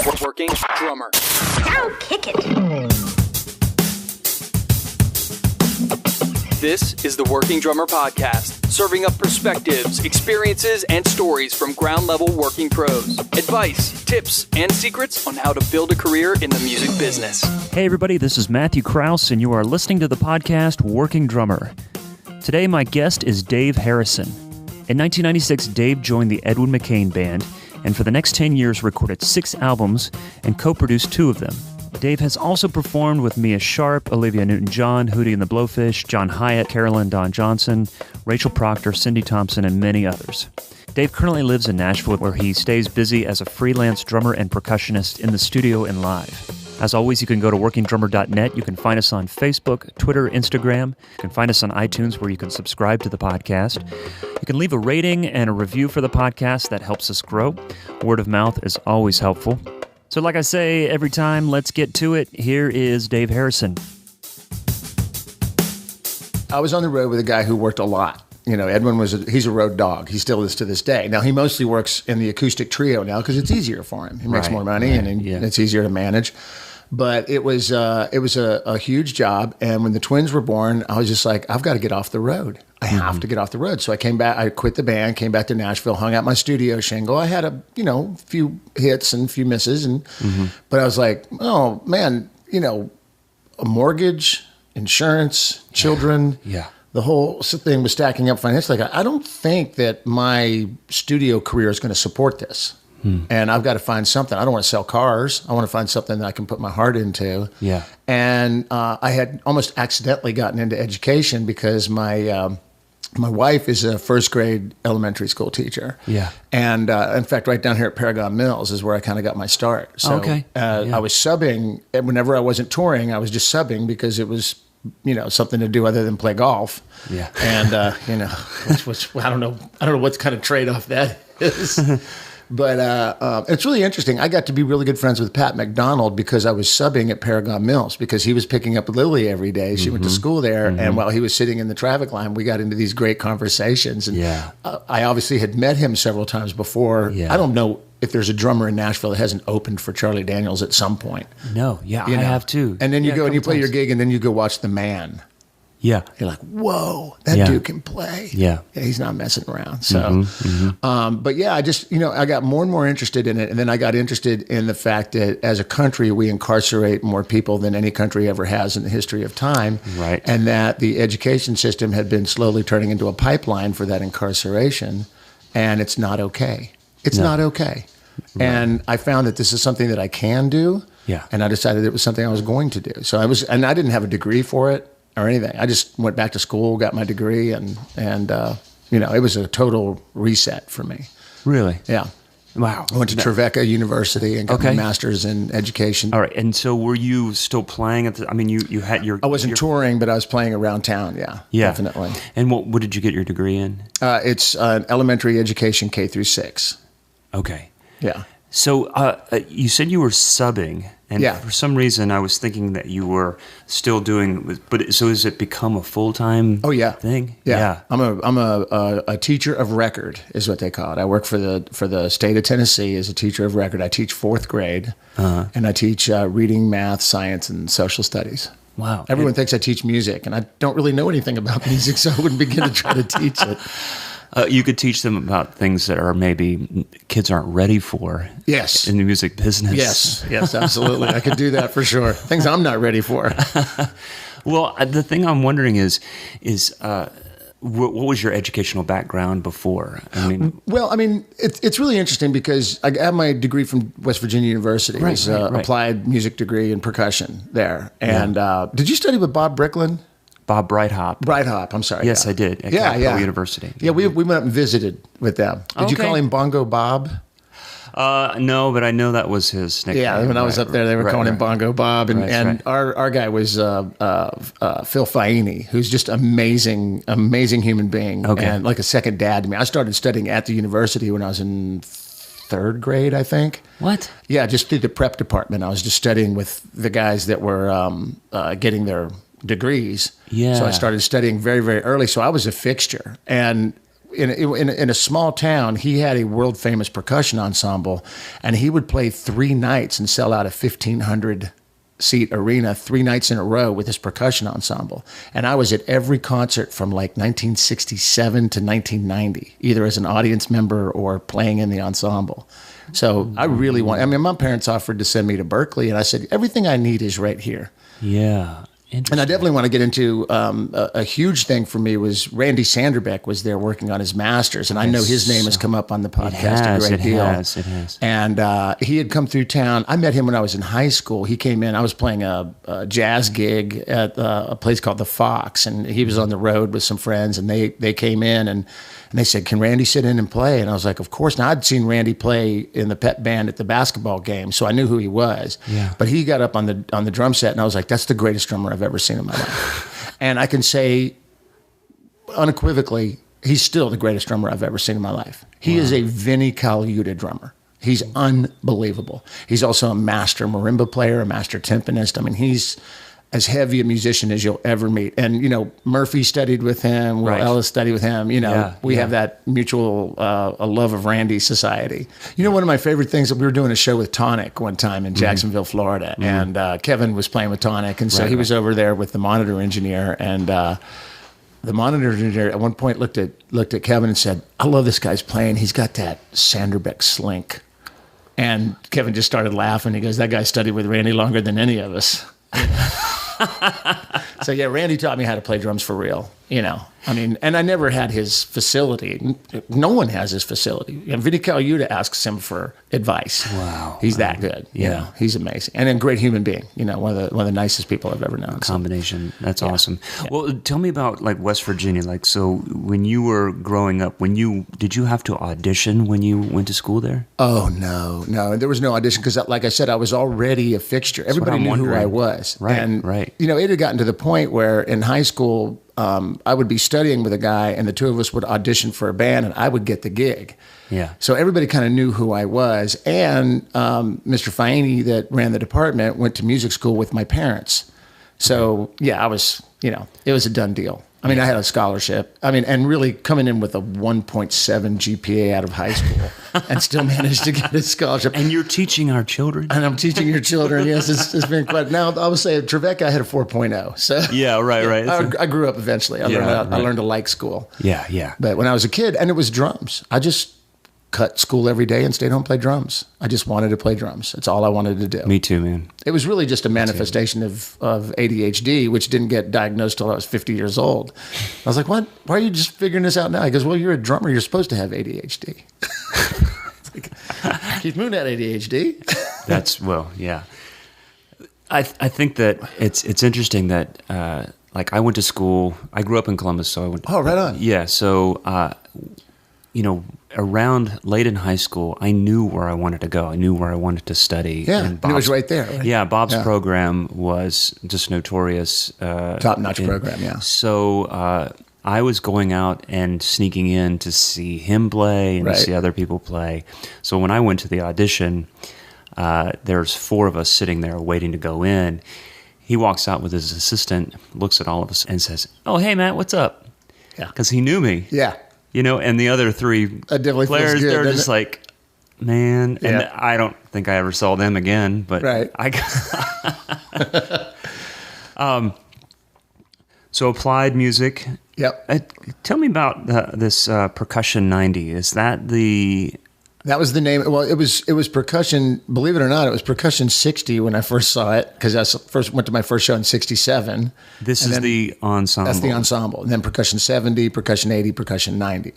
Working Drummer. Now kick it. This is the Working Drummer Podcast, serving up perspectives, experiences, and stories from ground-level working pros. Advice, tips, and secrets on how to build a career in the music business. Hey everybody, this is Matthew Krause, and you are listening to the podcast Working Drummer. Today my guest is Dave Harrison. In 1996, Dave joined the Edwin McCain Band, and for the next 10 years recorded 6 albums and co-produced 2 of them. Dave has also performed with Maia Sharp, Olivia Newton John, Hootie and the Blowfish, John Hiatt, Carolyn Dawn Johnson, Rachel Proctor, Cyndie Thomsyn, and many others. Dave currently lives in Nashville, where he stays busy as a freelance drummer and percussionist in the studio and live. As always, you can go to workingdrummer.net. You can find us on Facebook, Twitter, Instagram. You can find us on iTunes, where you can subscribe to the podcast. You can leave a rating and a review for the podcast. That helps us grow. Word of mouth is always helpful. So like I say every time, let's get to it. Here is Dave Harrison. I was on the road with a guy who worked a lot. You know, Edwin he's a road dog. He still is to this day. Now, he mostly works in the acoustic trio now because it's easier for him. He makes more money and it's easier to manage. But it was a huge job. And when the twins were born, I was just like, I've got to get off the road. I have to get off the road. So I came back, I quit the band, came back to Nashville, hung out my studio shingle. I had a few hits and a few misses. But I was like, oh man, a mortgage, insurance, children. Yeah. The whole thing was stacking up financially. Like, I don't think that my studio career is going to support this. And I've got to find something. I don't want to sell cars. I want to find something that I can put my heart into. Yeah. And I had almost accidentally gotten into education because my wife is a first grade elementary school teacher. Yeah. And in fact, right down here at Paragon Mills is where I kind of got my start. So okay. I was subbing. Whenever I wasn't touring, I was just subbing because it was something to do other than play golf. Yeah. And, which I don't know what kind of trade-off that is. But it's really interesting. I got to be really good friends with Pat McDonald because I was subbing at Paragon Mills because he was picking up Lily every day. She went to school there. And while he was sitting in the traffic line, we got into these great conversations. And I obviously had met him several times before. Yeah. I don't know if there's a drummer in Nashville that hasn't opened for Charlie Daniels at some point. No, I have too. And then you go and you play your gig and then you go watch The Man. Yeah. You're like, whoa, that dude can play. Yeah. He's not messing around. So, but yeah, I just, I got more and more interested in it. And then I got interested in the fact that as a country, we incarcerate more people than any country ever has in the history of time. Right. And that the education system had been slowly turning into a pipeline for that incarceration. And it's not okay. It's not okay. Right. And I found that this is something that I can do. Yeah. And I decided it was something I was going to do. So I didn't have a degree for it or anything. I just went back to school, got my degree, and it was a total reset for me. Really? Yeah. Wow. I went to Trevecca University and got my master's in education. All right. And so were you still playing at you had your... I wasn't touring, but I was playing around town, yeah. Definitely. And what did you get your degree in? It's elementary education K through 6. Okay. Yeah. So you said you were subbing, and for some reason I was thinking that you were still doing. But so has it become a full-time? Thing? Yeah. I'm a teacher of record is what they call it. I work for the state of Tennessee as a teacher of record. I teach 4th grade, and I teach reading, math, science, and social studies. Wow. Everyone thinks I teach music, and I don't really know anything about music, so I wouldn't begin to try to teach it. You could teach them about things that are maybe kids aren't ready for. Yes. In the music business. Yes, absolutely. I could do that for sure. Things I'm not ready for. Well, the thing I'm wondering is what was your educational background before? It's really interesting because I have my degree from West Virginia University. It was applied music degree in percussion there. And did you study with Bob Bricklin? Bob Breithaupt, I'm sorry. Yes, I did. At Capital University. Yeah, we went up and visited with them. Did you call him Bongo Bob? No, but I know that was his nickname. Yeah, when I was up there, they were calling him Bongo Bob. And our guy was Phil Faini, who's just amazing human being. Okay. And like a second dad to me. I started studying at the university when I was in 3rd grade, I think. What? Yeah, just through the prep department. I was just studying with the guys that were getting their degrees. Yeah. So I started studying very, very early. So I was a fixture. And in a small town, he had a world famous percussion ensemble, and he would play 3 nights and sell out a 1,500 seat arena 3 nights in a row with his percussion ensemble. And I was at every concert from like 1967 to 1990, either as an audience member or playing in the ensemble. So I really my parents offered to send me to Berkeley, and I said, everything I need is right here. Yeah. And I definitely want to get into a huge thing for me was Randy Sanderbeck was there working on his masters, and I know his name has come up on the podcast a great deal. It has. And he had come through town. I met him when I was in high school. He came in. I was playing a jazz gig at a place called the Fox, and he was on the road with some friends, and they came in and they said, "Can Randy sit in and play?" And I was like, "Of course." Now I'd seen Randy play in the pep band at the basketball game, so I knew who he was. Yeah. But he got up on the drum set, and I was like, "That's the greatest drummer I've ever seen in my life." And I can say unequivocally, he's still the greatest drummer I've ever seen in my life. He is a Vinnie Colaiuta drummer. He's unbelievable. He's also a master marimba player, a master timpanist. I mean, he's as heavy a musician as you'll ever meet. And, Murphy studied with him, Will Ellis studied with him. We have that mutual a love of Randy society. One of my favorite things that we were doing a show with Tonic one time in Jacksonville, Florida. And Kevin was playing with Tonic. And so he was over there with the monitor engineer. And the monitor engineer at one point looked at Kevin and said, "I love this guy's playing. He's got that Sanderbeck slink." And Kevin just started laughing. He goes, "That guy studied with Randy longer than any of us." So yeah, Randy taught me how to play drums for real. And I never had his facility. No one has his facility. And Vinnie Colaiuta asks him for advice. Wow, he's that good. He's amazing and a great human being. One of the nicest people I've ever known. Combination. So. That's awesome. Yeah. Well, tell me about like West Virginia. Like, so when you were growing up, did you have to audition when you went to school there? Oh no, there was no audition because, like I said, I was already a fixture. Everybody knew who I was. Right. And right. It had gotten to the point where in high school, I would be studying with a guy, and the two of us would audition for a band, and I would get the gig. Yeah. So everybody kind of knew who I was. And Mr. Faini, that ran the department, went to music school with my parents. So yeah, I was, it was a done deal. I mean, I had a scholarship. I mean, and really coming in with a 1.7 GPA out of high school and still managed to get a scholarship. And you're teaching our children? And I'm teaching your children. Yes, it's been quite. Now, I would say at Trevecca, I had a 4.0. So yeah, right. I grew up eventually. I learned to like school. Yeah. But when I was a kid, and it was drums, I just cut school every day and stayed home and played drums. I just wanted to play drums. That's all I wanted to do. Me too, man. It was really just a manifestation of ADHD, which didn't get diagnosed till I was 50 years old. I was like, what? Why are you just figuring this out now? He goes, well, you're a drummer. You're supposed to have ADHD. Keith Moon had ADHD. Yeah. I think that it's interesting that, like I went to school, I grew up in Columbus, so I went. Oh, right on. Yeah. So, around late in high school, I knew where I wanted to go. I knew where I wanted to study. Yeah, and it was right there. Right? Yeah, Bob's program was just notorious. Top-notch program, yeah. So I was going out and sneaking in to see him play and to see other people play. So when I went to the audition, there's 4 of us sitting there waiting to go in. He walks out with his assistant, looks at all of us and says, "Oh, hey, Matt, what's up?" Yeah. Because he knew me. Yeah. And the other 3 players, good, they're just like, man. And I don't think I ever saw them again. But so applied music. Yep. Tell me about this Percussion 90. Is that the... That was the name. Well, it was Percussion. Believe it or not, it was Percussion 60 when I first saw it, because I first went to my first show in 67. This is the ensemble. That's the ensemble. And then Percussion 70, Percussion 80, Percussion 90.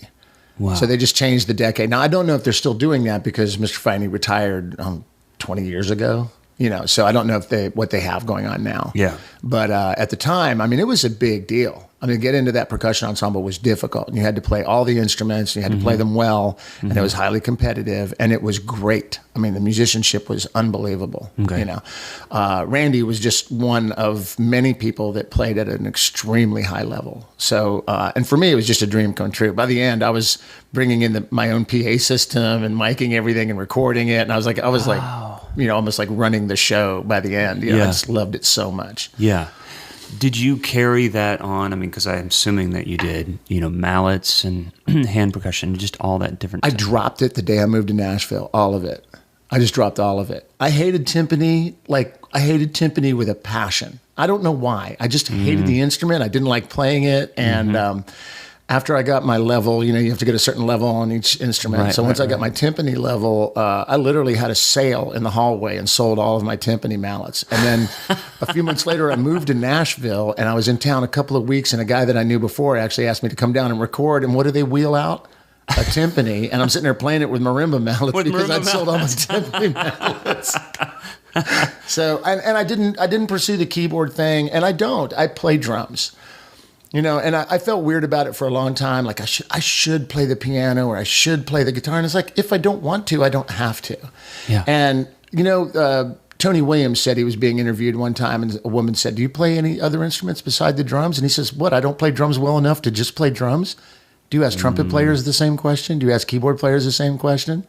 Wow. So they just changed the decade. Now, I don't know if they're still doing that because Mr. Faini retired 20 years ago. So I don't know what they have going on now. Yeah. But at the time, I mean, it was a big deal. I mean, get into that percussion ensemble was difficult. And you had to play all the instruments, and you had to play them well, and it was highly competitive, and it was great. I mean, the musicianship was unbelievable. Okay. Randy was just one of many people that played at an extremely high level. So, and for me, it was just a dream come true. By the end, I was bringing in my own PA system and miking everything and recording it, and I was like, almost like running the show by the end. I just loved it so much. Yeah. Did you carry that on? I mean, because I'm assuming that you did, mallets and hand percussion, just all that different I stuff. dropped it the day I moved to Nashville, all of it. I just dropped all of it. I hated timpani, with a passion. I don't know why. I just hated the instrument. I didn't like playing it. And after I got my level, you have to get a certain level on each instrument. Right, so once I got my timpani level, I literally had a sale in the hallway and sold all of my timpani mallets. And then a few months later, I moved to Nashville, and I was in town a couple of weeks, and a guy that I knew before actually asked me to come down and record. And what do they wheel out? A timpani. And I'm sitting there playing it with marimba mallets because I'd sold all my timpani mallets. So, and I didn't pursue the keyboard thing, and I don't. I play drums. And I felt weird about it for a long time. Like I should play the piano or I should play the guitar. And it's like, if I don't want to, I don't have to. Yeah. And, Tony Williams said he was being interviewed one time and a woman said, do you play any other instruments beside the drums? And he says, what, I don't play drums well enough to just play drums? Do you ask trumpet players the same question? Do you ask keyboard players the same question?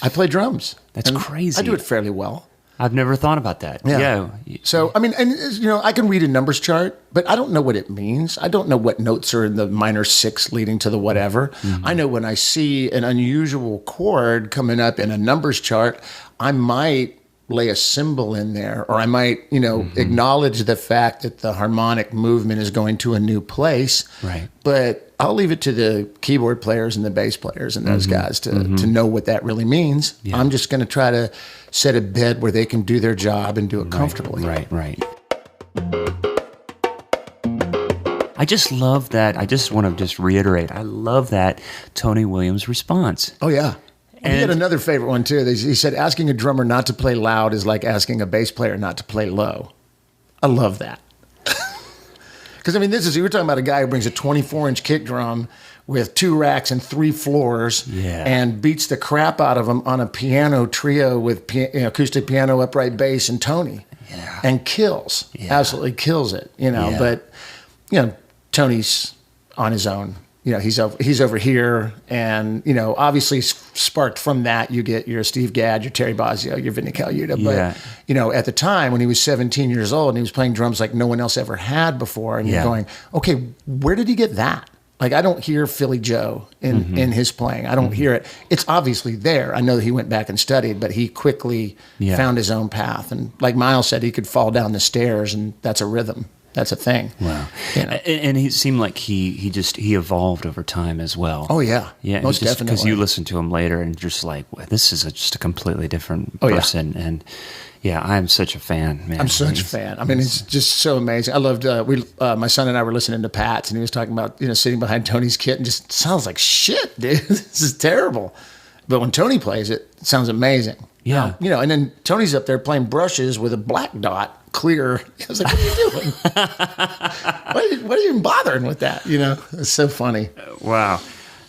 I play drums. That's crazy. I do it fairly well. I've never thought about that. Yeah. So, I mean, and I can read a numbers chart, but I don't know what it means. I don't know what notes are in the minor six leading to the whatever. I know when I see an unusual chord coming up in a numbers chart, I might lay a symbol in there, or I might, acknowledge the fact that the harmonic movement is going to a new place. Right. But I'll leave it to the keyboard players and the bass players and those guys to know what that really means. Yeah. I'm just going to try to set a bed where they can do their job and do it comfortably. Right. I just love that. I just want to just reiterate. I love that Tony Williams response. Oh, yeah. And he had another favorite one, too. He said, asking a drummer not to play loud is like asking a bass player not to play low. I love that. Because, I mean, you were talking about a guy who brings a 24-inch kick drum with 2 racks and 3 floors and beats the crap out of them on a piano trio with acoustic piano, upright bass, and Tony. Yeah. And kills. Yeah. Absolutely kills it, Yeah. But, Tony's on his own. He's over here, and obviously sparked from that, you get your Steve Gadd, your Terry Bozzio, your Vinny Colaiuta. But at the time when he was 17 years old and he was playing drums like no one else ever had before, and you're going, okay, where did he get that? Like I don't hear Philly Joe in his playing. I don't hear it. It's obviously there. I know that he went back and studied, but he quickly found his own path. And like Miles said, he could fall down the stairs, and that's a rhythm. That's a thing. Wow. And he seemed like he evolved over time as well. Oh, yeah. Yeah. Most definitely. Because you listen to him later and you're just like, well, this is just a completely different person. Yeah. And I'm such a fan, man. I'm such a fan. I mean, it's just so amazing. I loved, my son and I were listening to Pat's, and he was talking about, sitting behind Tony's kit and just sounds like shit, dude. This is terrible. But when Tony plays it, it sounds amazing. Yeah. And then Tony's up there playing brushes with a black dot. Clear. I was like, what are you doing? Why are you even bothering with that? It's so funny. Wow.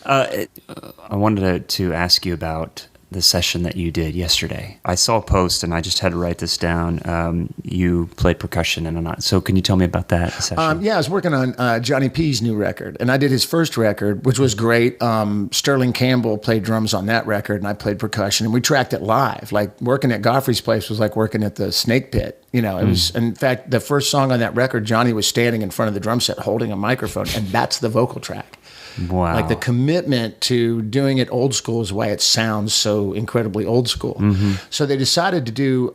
I wanted to ask you about the session that you did yesterday. I saw a post and I just had to write this down. You played percussion and not. So can you tell me about that session? I was working on Johnny P's new record, and I did his first record, which was great. Sterling Campbell played drums on that record, and I played percussion, and we tracked it live. Like working at Godfrey's place was like working at the Snake Pit. It was, in fact, the first song on that record, Johnny was standing in front of the drum set holding a microphone, and that's the vocal track. Wow. Like the commitment to doing it old school is why it sounds so incredibly old school. So they decided to do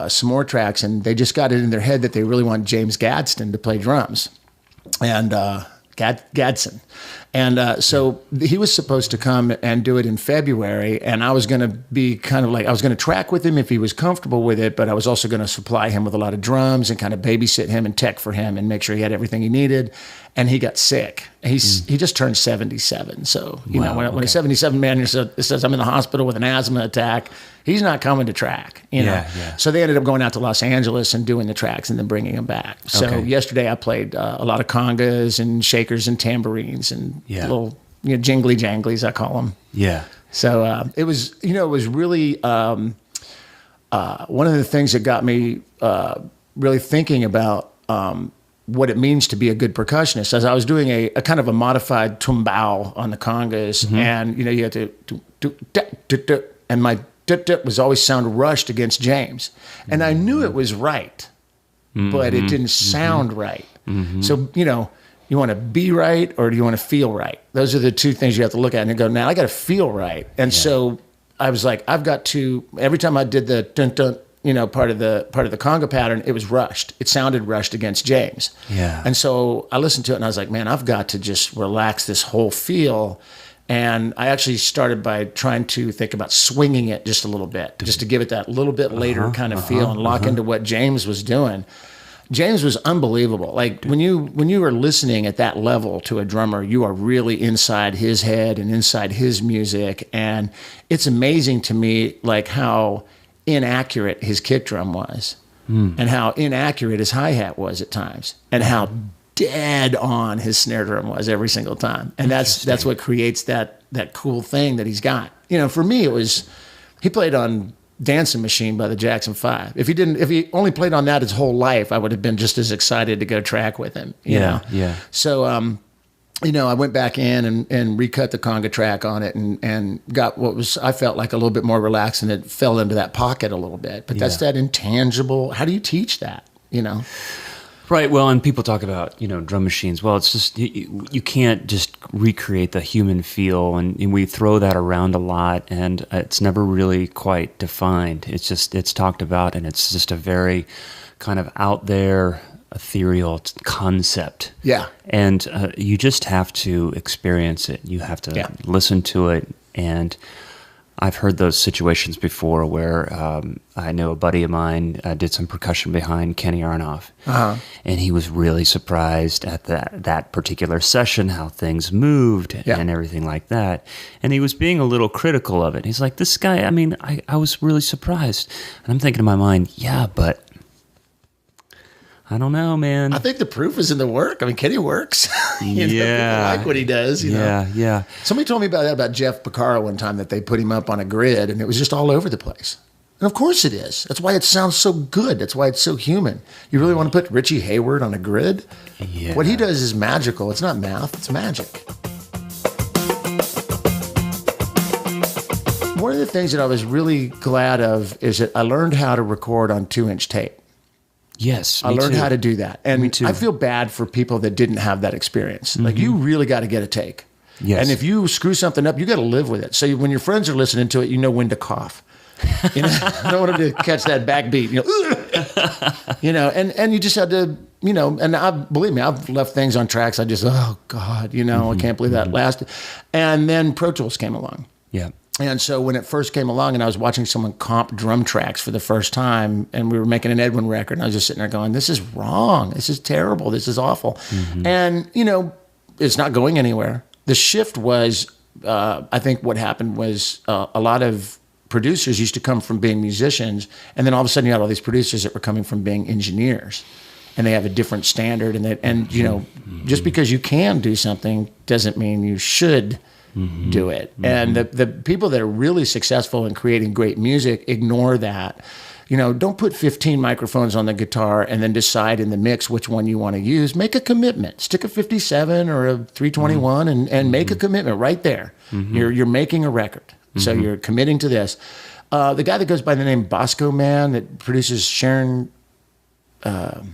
some more tracks, and they just got it in their head that they really want James Gadsden to play drums. And Gadsden. And so he was supposed to come and do it in February, and I was going to be kind of like, I was going to track with him if he was comfortable with it, but I was also going to supply him with a lot of drums and kind of babysit him and tech for him and make sure he had everything he needed. And he got sick. He just turned 77. So, when a 77-man says, I'm in the hospital with an asthma attack, he's not coming to track, So they ended up going out to Los Angeles and doing the tracks and then bringing him back. So yesterday I played a lot of congas and shakers and tambourines and little jingly janglies, I call them. Yeah. So it was, it was really one of the things that got me really thinking about what it means to be a good percussionist. As I was doing a kind of a modified tumbao on the congas, and you had to and my was always sound rushed against James, and I knew it was right. but it didn't sound right. So, you know, you want to be right or do you want to feel right? Those are the two things you have to look at and you go, now I got to feel right. And so I was like, I've got to, every time I did the dun dun, you know, part of the conga pattern, it was rushed. It sounded rushed against James. Yeah. And so I listened to it and I was like, man, I've got to just relax this whole feel. And I actually started by trying to think about swinging it just a little bit, just to give it that little bit later kind of feel and lock into what James was doing. James was unbelievable. Like when you are listening at that level to a drummer, you are really inside his head and inside his music. And it's amazing to me, like how inaccurate his kick drum was and how inaccurate his hi-hat was at times and how dead on his snare drum was every single time. And that's what creates that cool thing that he's got. You know, for me, it was, he played on Dancing Machine by the Jackson 5. If he only played on that his whole life, I would have been just as excited to go track with him, you know? Yeah. So, you know, I went back in and recut the conga track on it and got what was, I felt like a little bit more relaxed and it fell into that pocket a little bit. But that's that intangible, how do you teach that, you know? Right. Well, and people talk about, you know, drum machines. Well, it's just, you can't just recreate the human feel. And we throw that around a lot and it's never really quite defined. It's just, it's talked about and it's just a very kind of out there, ethereal concept. Yeah. And you just have to experience it. You have to listen to it. And I've heard those situations before where I know a buddy of mine did some percussion behind Kenny Aronoff. And he was really surprised at that particular session, how things moved and everything like that. And he was being a little critical of it. He's like, this guy, I mean, I was really surprised. And I'm thinking in my mind, yeah, but I don't know, man. I think the proof is in the work. I mean, Kenny works. You know, people like what he does. You know? Yeah. Somebody told me about Jeff Porcaro one time that they put him up on a grid and it was just all over the place. And of course it is. That's why it sounds so good. That's why it's so human. You really want to put Richie Hayward on a grid? Yeah. What he does is magical. It's not math. It's magic. One of the things that I was really glad of is that I learned how to record on 2-inch tape. Yes, I learned how to do that. And me too. I feel bad for people that didn't have that experience. Like you really got to get a take. Yes. And if you screw something up, you got to live with it. So when your friends are listening to it, you know when to cough. You know, I don't want them to catch that backbeat. You know, and you just had to, you know, and believe me, I've left things on tracks. I just, oh God, you know, I can't believe that lasted. And then Pro Tools came along. Yeah. And so when it first came along and I was watching someone comp drum tracks for the first time and we were making an Edwin record and I was just sitting there going, this is wrong. This is terrible. This is awful. And, you know, it's not going anywhere. The shift was, I think what happened was a lot of producers used to come from being musicians and then all of a sudden you had all these producers that were coming from being engineers and they have a different standard and you know, just because you can do something doesn't mean you should do it. And the people that are really successful in creating great music ignore that. You know, don't put 15 microphones on the guitar and then decide in the mix which one you want to use. Make a commitment. Stick a 57 or a 321 and make a commitment right there. You're making a record. So you're committing to this. The guy that goes by the name Bosco Man that produces Sharon, the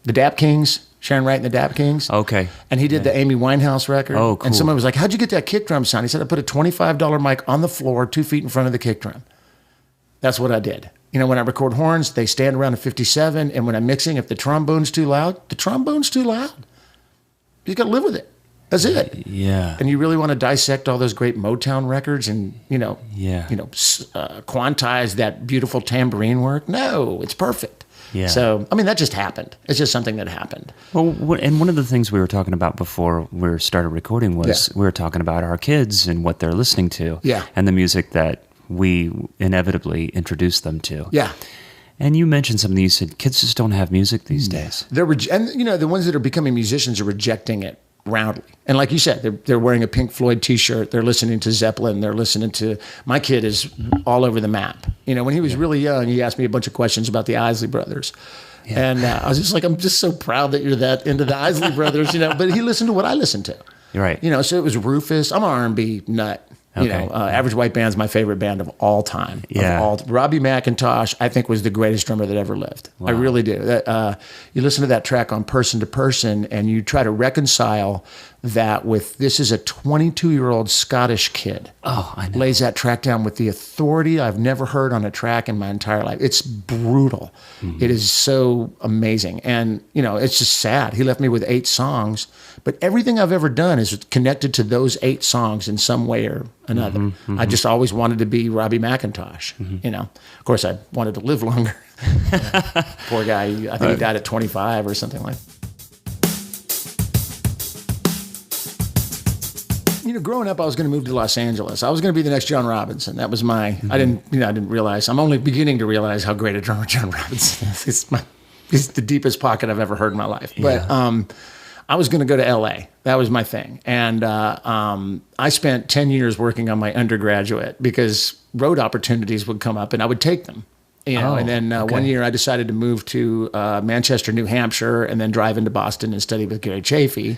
Dap Kings, Sharon Wright and the Dap Kings. Okay. And he did the Amy Winehouse record. Oh, cool. And someone was like, how'd you get that kick drum sound? He said, I put a $25 mic on the floor 2 feet in front of the kick drum. That's what I did. You know, when I record horns, they stand around a 57. And when I'm mixing, if the trombone's too loud, the trombone's too loud. You got to live with it. That's it. Yeah. And you really want to dissect all those great Motown records and, quantize that beautiful tambourine work? No, it's perfect. Yeah. So, I mean, that just happened. It's just something that happened. Well, and one of the things we were talking about before we started recording was we were talking about our kids and what they're listening to. Yeah. And the music that we inevitably introduce them to. Yeah. And you mentioned something. You said kids just don't have music these days. And the ones that are becoming musicians are rejecting it roundly. And like you said, they're wearing a Pink Floyd T-shirt. They're listening to Zeppelin. They're listening to... My kid is all over the map. You know, when he was really young, he asked me a bunch of questions about the Isley Brothers. Yeah. And I was just like, I'm just so proud that you're that into the Isley Brothers, you know. But he listened to what I listened to. Right. You know, so it was Rufus. I'm an R&B nut. You know, Average White Band's my favorite band of all time. Yeah. Robbie Mcintosh, I think, was the greatest drummer that ever lived. Wow. I really do. You listen to that track on Person to Person, and you try to reconcile that with, this is a 22-year-old Scottish kid. Oh, I know. Lays that track down with the authority I've never heard on a track in my entire life. It's brutal. Mm-hmm. It is so amazing. And, you know, it's just sad. He left me with 8 songs, but everything I've ever done is connected to those 8 songs in some way or another. Mm-hmm. I just always wanted to be Robbie Mcintosh. Mm-hmm. You know, of course, I wanted to live longer. Poor guy. I think he died at 25 or something like that. You know, growing up, I was going to move to Los Angeles. I was going to be the next John Robinson. That was my. Mm-hmm. I didn't realize. I'm only beginning to realize how great a drummer John Robinson is. It's the deepest pocket I've ever heard in my life. But I was going to go to L.A. That was my thing, and I spent 10 years working on my undergraduate because road opportunities would come up, and I would take them. You know, and then one year I decided to move to Manchester, New Hampshire, and then drive into Boston and study with Gary Chafee.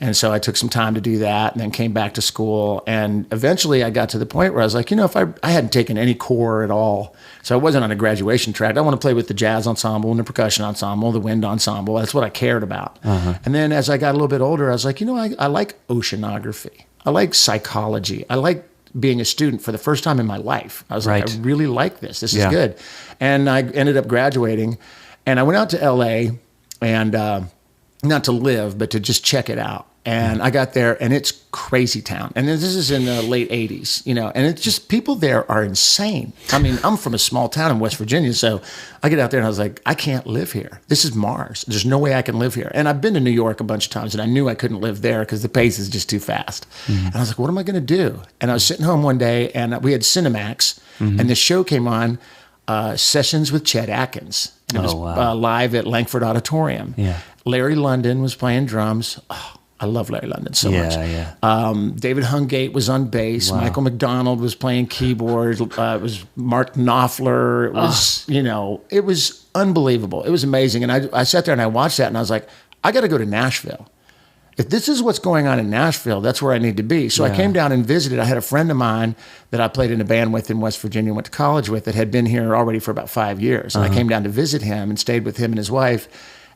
And so I took some time to do that and then came back to school. And eventually I got to the point where I was like, you know, if I hadn't taken any core at all, so I wasn't on a graduation track. I want to play with the jazz ensemble and the percussion ensemble, the wind ensemble. That's what I cared about. Uh-huh. And then as I got a little bit older, I was like, you know, I like oceanography. I like psychology. I like being a student for the first time in my life. I was like, I really like this. This is good. And I ended up graduating. And I went out to L.A. and not to live, but to just check it out. And I got there, and it's crazy town. And this is in the late 80s, you know, and it's just, people there are insane. I mean, I'm from a small town in West Virginia, so I get out there, and I was like, I can't live here. This is Mars. There's no way I can live here. And I've been to New York a bunch of times, and I knew I couldn't live there because the pace is just too fast. Mm-hmm. And I was like, what am I going to do? And I was sitting home one day, and we had Cinemax, and the show came on, Sessions with Chet Atkins. And it was live at Langford Auditorium. Yeah. Larrie Londin was playing drums. Oh, I love Larrie Londin so much. David Hungate was on bass. Wow. Michael McDonald was playing keyboard. It was Mark Knopfler. It was, you know, it was unbelievable. It was amazing. And I sat there and I watched that and I was like, I got to go to Nashville. If this is what's going on in Nashville, that's where I need to be. So I came down and visited. I had a friend of mine that I played in a band with in West Virginia, went to college with, that had been here already for about 5 years. And I came down to visit him and stayed with him and his wife.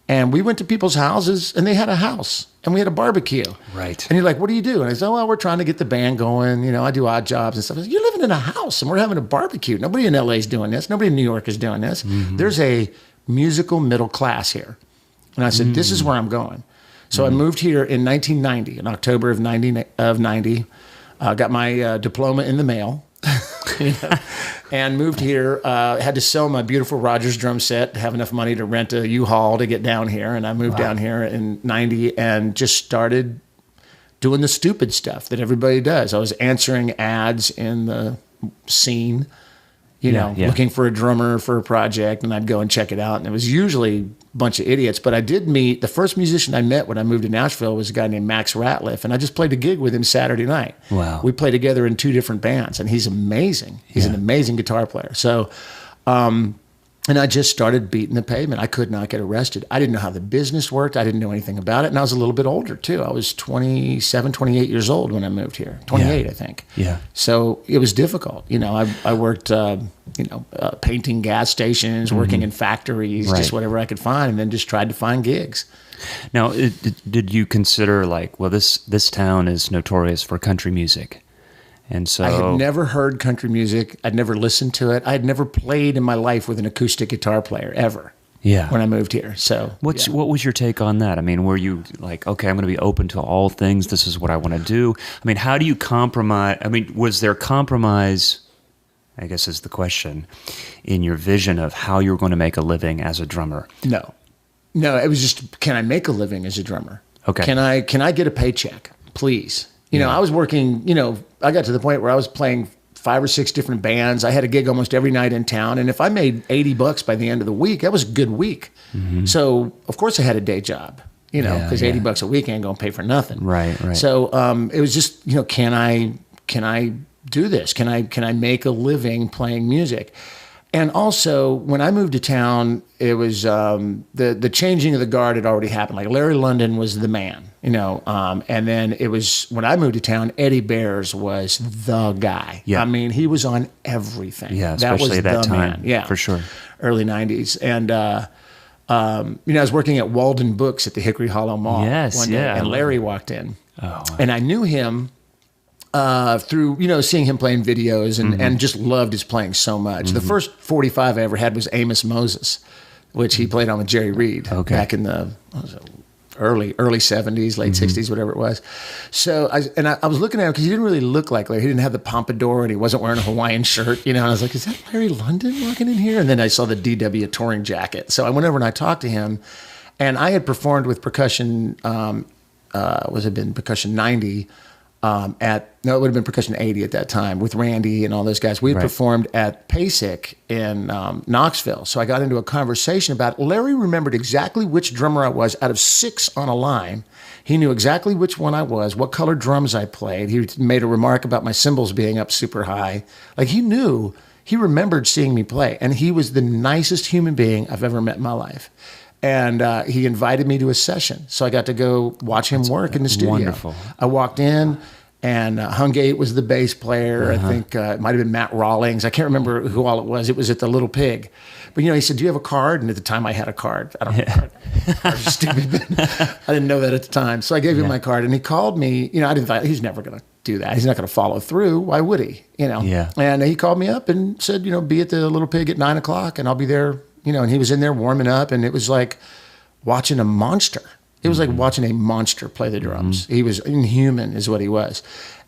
And we went to people's houses, and they had a house, and we had a barbecue. Right. And you're like, what do you do? And I said, well, we're trying to get the band going. You know, I do odd jobs and stuff. I said, you're living in a house, and we're having a barbecue. Nobody in L.A. is doing this. Nobody in New York is doing this. Mm-hmm. There's a musical middle class here. And I said, this is where I'm going. So I moved here in 1990, in October of 90. Got my diploma in the mail. You know, and moved here. Had to sell my beautiful Rogers drum set to have enough money to rent a U-Haul to get down here. And I moved down here in 90 and just started doing the stupid stuff that everybody does. I was answering ads in the scene, you know, looking for a drummer for a project, and I'd go and check it out. And it was usually a bunch of idiots. But I did meet, the first musician I met when I moved to Nashville was a guy named Max Ratliff, and I just played a gig with him Saturday night. Wow. We played together in 2 different bands, and he's amazing. He's an amazing guitar player. So, and I just started beating the pavement. I could not get arrested. I didn't know how the business worked. I didn't know anything about it. And I was a little bit older, too. I was 27, 28 years old when I moved here. 28, I think. Yeah. So it was difficult. You know, I worked, painting gas stations, working in factories, just whatever I could find, and then just tried to find gigs. Now, did you consider, like, well, this town is notorious for country music? And so I had never heard country music. I'd never listened to it. I had never played in my life with an acoustic guitar player ever. Yeah. When I moved here. So what was your take on that? I mean, were you like, okay, I'm going to be open to all things. This is what I want to do. I mean, how do you compromise? I mean, was there compromise, I guess is the question, in your vision of how you were going to make a living as a drummer? No, it was just, can I make a living as a drummer? Okay. Can I get a paycheck, please? You know, I was working, I got to the point where I was playing 5 or 6 different bands. I had a gig almost every night in town. And if I made $80 by the end of the week, that was a good week. Mm-hmm. So, of course, I had a day job, because $80 a week ain't going to pay for nothing. Right. So it was just, can I do this? Can I make a living playing music? And also, when I moved to town, it was the changing of the guard had already happened. Like Larrie Londin was the man, and then it was when I moved to town, Eddie Bears was the guy. Yeah. I mean, he was on everything. Yeah, especially that was that the time. man. Yeah, for sure. Early 90s. And, I was working at Walden Books at the Hickory Hollow Mall one day, and Larry walked in. Oh, wow. And I knew him through, seeing him playing videos and just loved his playing so much. The first 45 I ever had was Amos Moses, which he played on with Jerry Reed back in the early 70s, late 60s, whatever it was. So I was looking at him because he didn't really look like Larry. He didn't have the pompadour and he wasn't wearing a Hawaiian shirt, and I was like, is that Larrie Londin walking in here? And then I saw the DW touring jacket. So I went over and I talked to him, and I had performed with percussion, percussion 90, it would have been percussion 80 at that time with Randy and all those guys. We had performed at PASIC in Knoxville. So I got into a conversation about it. Larry remembered exactly which drummer I was out of 6 on a line. He knew exactly which one I was, what color drums I played. He made a remark about my cymbals being up super high. Like he remembered seeing me play. And he was the nicest human being I've ever met in my life. And he invited me to a session. So I got to go watch him work in the studio. Wonderful. I walked in, and Hungate was the bass player. I think it might have been Matt Rawlings. I can't remember who all it was. It was at the Little Pig. But, he said, do you have a card? And at the time, I had a card. I don't have a card. I was stupid. I didn't know that at the time. So I gave him my card, and he called me. I didn't think, he's never going to do that. He's not going to follow through. Why would he? Yeah. And he called me up and said, be at the Little Pig at 9 o'clock, and I'll be there. And he was in there warming up, and it was like watching a monster. It was like watching a monster play the drums. He was inhuman is what he was.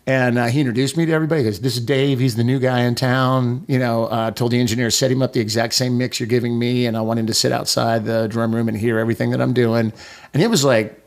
And he introduced me to everybody. He goes, this is Dave. He's the new guy in town. Told the engineer, set him up the exact same mix you're giving me, and I want him to sit outside the drum room and hear everything that I'm doing. And it was like,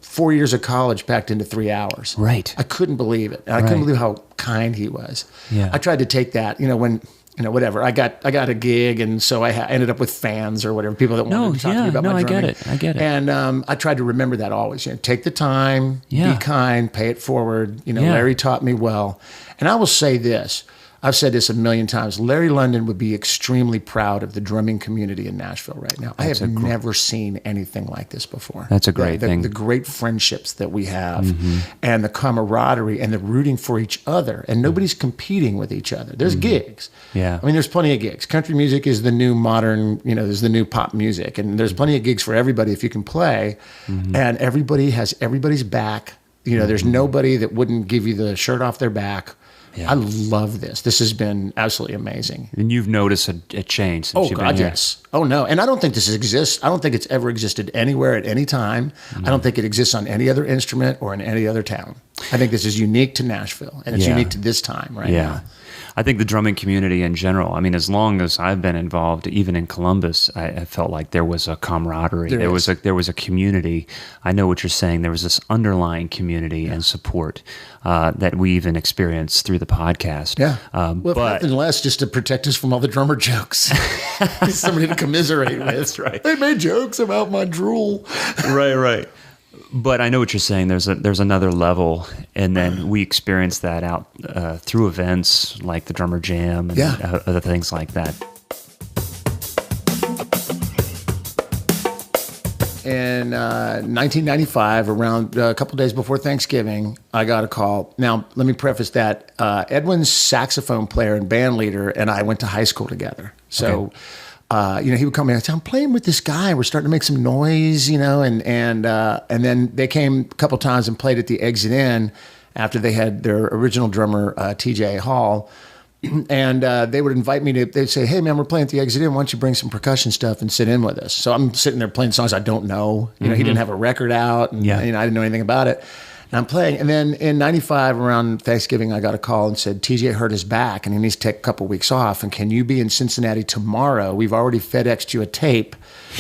4 years of college packed into 3 hours. Right. I couldn't believe it. And I couldn't believe how kind he was. Yeah. I tried to take that, when... whatever. I got a gig, and so I ended up with fans or whatever, people that wanted to talk to me about my drumming. I get it. And I tried to remember that always. Take the time, be kind, pay it forward. Larry taught me well. And I will say this. I've said this a million times. Larrie Londin would be extremely proud of the drumming community in Nashville right now. I have never seen anything like this before. That's a great thing. The great friendships that we have, and the camaraderie and the rooting for each other, and nobody's competing with each other. There's gigs. Yeah. I mean, there's plenty of gigs. Country music is the new modern, there's the new pop music, and there's plenty of gigs for everybody if you can play, and everybody has everybody's back. There's nobody that wouldn't give you the shirt off their back. Yeah. I love this. This has been absolutely amazing. And you've noticed a change since you've been here. Yes. Oh, no. And I don't think this exists. I don't think it's ever existed anywhere at any time. I don't think it exists on any other instrument or in any other town. I think this is unique to Nashville, and it's unique to this time right now. I think the drumming community in general, as long as I've been involved, even in Columbus, I felt like there was a camaraderie. There was a community. I know what you're saying. There was this underlying community and support that we even experienced through the podcast. Yeah. But nothing less, just to protect us from all the drummer jokes. Somebody to commiserate with. That's right. They made jokes about my drool. Right. But I know what you're saying. There's another level, and then we experience that out through events like the Drummer Jam and other things like that. In 1995, around a couple days before Thanksgiving, I got a call. Now, let me preface that. Edwin's saxophone player and band leader and I went to high school together. So... he would come in and say, I'm playing with this guy. We're starting to make some noise, and then they came a couple times and played at the Exit Inn after they had their original drummer, TJ Hall. And they would invite me they'd say, hey, man, we're playing at the Exit Inn. Why don't you bring some percussion stuff and sit in with us? So I'm sitting there playing songs I don't know. He didn't have a record out, and I didn't know anything about it. And I'm playing. And then in 95, around Thanksgiving, I got a call and said, TJ hurt his back and he needs to take a couple weeks off. And can you be in Cincinnati tomorrow? We've already FedExed you a tape.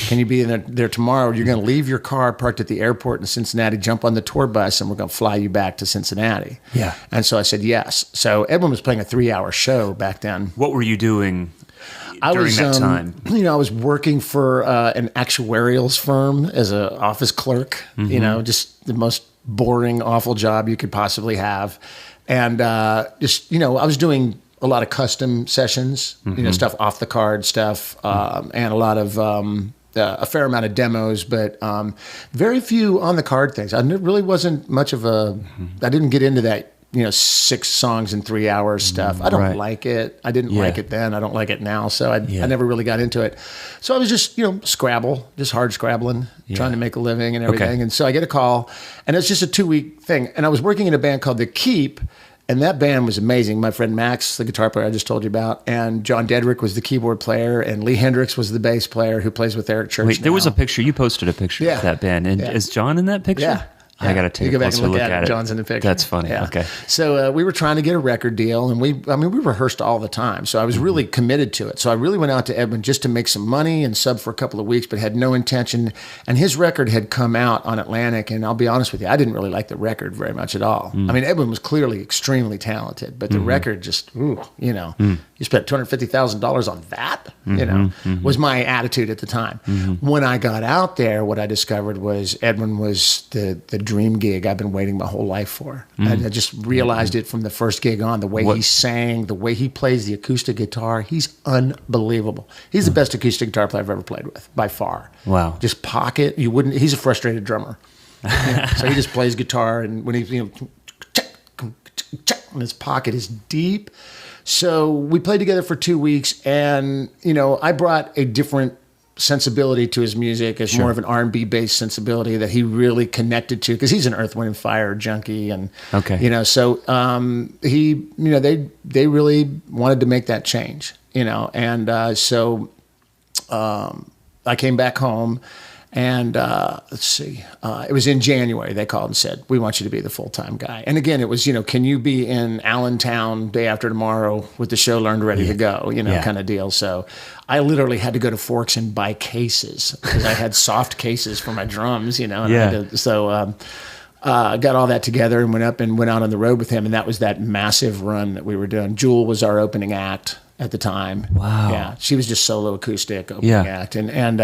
Can you be in there tomorrow? You're going to leave your car parked at the airport in Cincinnati, jump on the tour bus, and we're going to fly you back to Cincinnati. Yeah. And so I said yes. So Edwin was playing a 3-hour show back then. What were you doing during that time? I was working for an actuarials firm as an office clerk, just the most boring, awful job you could possibly have. And I was doing a lot of custom sessions, stuff off the card stuff, and a lot of a fair amount of demos, but very few on the card things. I really wasn't much of a. I didn't get into that 6 songs in 3 hours stuff. I don't like it. I didn't like it then. I don't like it now. So I never really got into it. So I was just Scrabble, just hard scrabbling, trying to make a living and everything. Okay. And so I get a call, and it's just a 2-week thing. And I was working in a band called The Keep. And that band was amazing. My friend Max, the guitar player I just told you about, and John Dedrick was the keyboard player, and Lee Hendricks was the bass player who plays with Eric Church. Wait, there was a picture. You posted a picture of that band. And is John in that picture? Yeah. I got to take a closer look at it. John's in the picture. That's funny. Yeah. Okay. So we were trying to get a record deal, and we rehearsed all the time. So I was really committed to it. So I really went out to Edwin just to make some money and sub for a couple of weeks, but had no intention. And his record had come out on Atlantic, and I'll be honest with you, I didn't really like the record very much at all. I mean, Edwin was clearly extremely talented, but the record just, you spent $250,000 on that, was my attitude at the time. When I got out there, what I discovered was Edwin was the dream gig I've been waiting my whole life for. I just realized it from the first gig on, the way he sang, the way he plays the acoustic guitar. He's unbelievable. He's the best acoustic guitar player I've ever played with, by far. Wow. Just pocket. He's a frustrated drummer. So he just plays guitar, and when he, and his pocket is deep. So we played together for 2 weeks, and, I brought a different sensibility to his music, as more of an R&B based sensibility that he really connected to, because he's an Earth, Wind and Fire junkie, and so he, they really wanted to make that change, and so I came back home, and let's see, it was in January. They called and said, "We want you to be the full-time guy." And again, it was, can you be in Allentown day after tomorrow with the show learned, ready to go, kind of deal. So I literally had to go to Forks and buy cases, because I had soft cases for my drums, and so got all that together and went up and went out on the road with him. And that was that massive run that we were doing. Jewel was our opening act at the time. Wow. Yeah. She was just solo acoustic opening act. And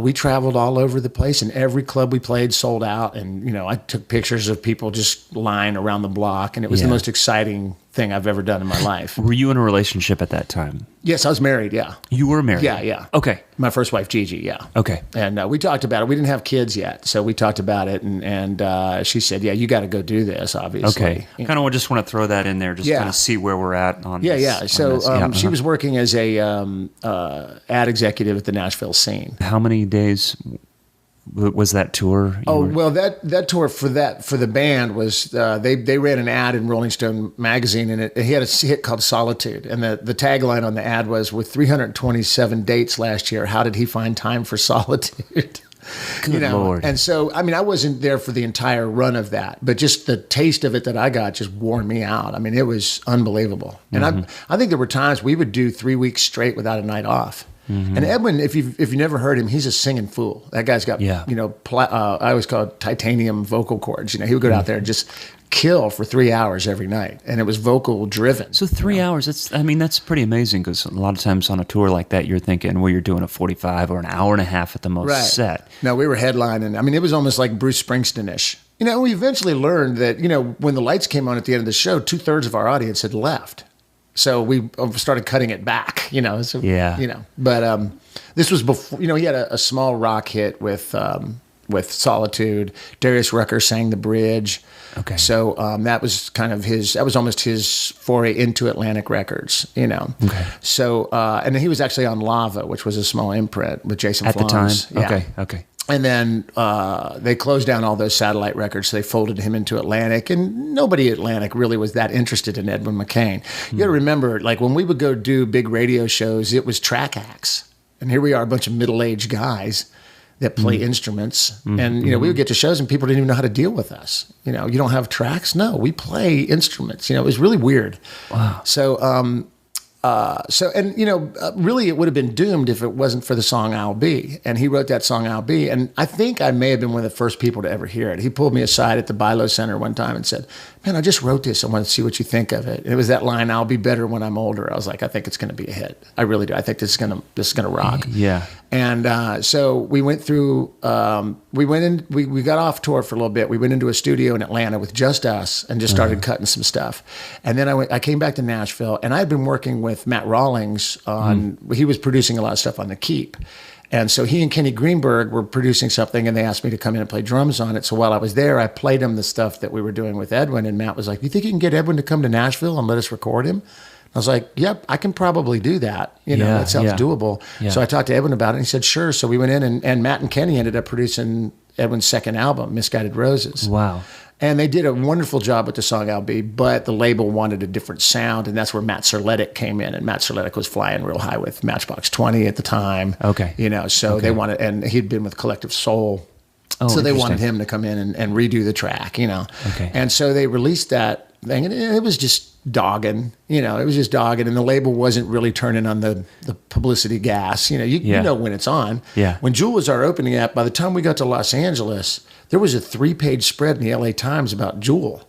we traveled all over the place, and every club we played sold out. And, I took pictures of people just lying around the block, and it was the most exciting thing I've ever done in my life. Were you in a relationship at that time? Yes, I was married, yeah. You were married? Yeah. Okay. My first wife, Gigi, yeah. Okay. And we talked about it. We didn't have kids yet, so we talked about it, and she said, you got to go do this, obviously. Okay. Kind of just want to throw that in there, just kind of see where we're at on this. Yeah. So she was working as a ad executive at the Nashville scene. How many days was that tour? Well, that tour for the band was they ran an ad in Rolling Stone magazine, and he had a hit called Solitude, and the tagline on the ad was, "With 327 dates last year, how did he find time for solitude?" Good Lord. And so, I mean, I wasn't there for the entire run of that, but just the taste of it that I got just wore me out. I mean, it was unbelievable. And I think there were times we would do 3 weeks straight without a night off. And Edwin, if you've never heard him, he's a singing fool. That guy's got, I always call it titanium vocal cords. He would go out there and just kill for 3 hours every night, and it was vocal driven. So 3 hours, that's pretty amazing, because a lot of times on a tour like that, you're thinking, well, you're doing a 45 or an hour and a half at the most set. No, we were headlining. I mean, it was almost like Bruce Springsteen-ish. We eventually learned that, when the lights came on at the end of the show, 2/3 of our audience had left. So we started cutting it back, But this was before, he had a small rock hit with Solitude. Darius Rucker sang the bridge. Okay. So that was kind of that was almost his foray into Atlantic Records, Okay. So, and then he was actually on Lava, which was a small imprint with Jason At Flums. the time? Yeah. Okay. And then they closed down all those satellite records, so they folded him into Atlantic, and nobody at Atlantic really was that interested in Edwin McCain. You got to remember, like, when we would go do big radio shows, it was track acts. And here we are, a bunch of middle-aged guys that play instruments. And, we would get to shows and people didn't even know how to deal with us. You don't have tracks? No, we play instruments. It was really weird. Wow. So, really it would have been doomed if it wasn't for the song I'll Be. And he wrote that song I'll Be. And I think I may have been one of the first people to ever hear it. He pulled me aside at the Bilo Center one time and said, man, I just wrote this. I want to see what you think of it. And it was that line, I'll be better when I'm older. I was like, I think it's going to be a hit. I really do. I think this is going to rock. Yeah. And so we went through, we got off tour for a little bit. We went into a studio in Atlanta with just us and just started cutting some stuff. And then I came back to Nashville, and I had been working with Matt Rawlings on, he was producing a lot of stuff on The Keep. And so he and Kenny Greenberg were producing something, and they asked me to come in and play drums on it. So while I was there, I played him the stuff that we were doing with Edwin, and Matt was like, you think you can get Edwin to come to Nashville and let us record him? I was like, yep, I can probably do that. That sounds doable. Yeah. So I talked to Edwin about it, and he said, sure. So we went in, and Matt and Kenny ended up producing Edwin's second album, Misguided Roses. Wow. And they did a wonderful job with the song I'll Be, but the label wanted a different sound, and that's where Matt Serletic came in. And Matt Serletic was flying real high with Matchbox 20 at the time. Okay. They wanted, and he'd been with Collective Soul. Oh, so they wanted him to come in and redo the track, Okay. And so they released that thing, and it was just dogging, it was just dogging, and the label wasn't really turning on the publicity gas. You know when it's on. Yeah. When Jewel was our opening act, by the time we got to Los Angeles, there was a 3-page spread in the LA Times about Jewel,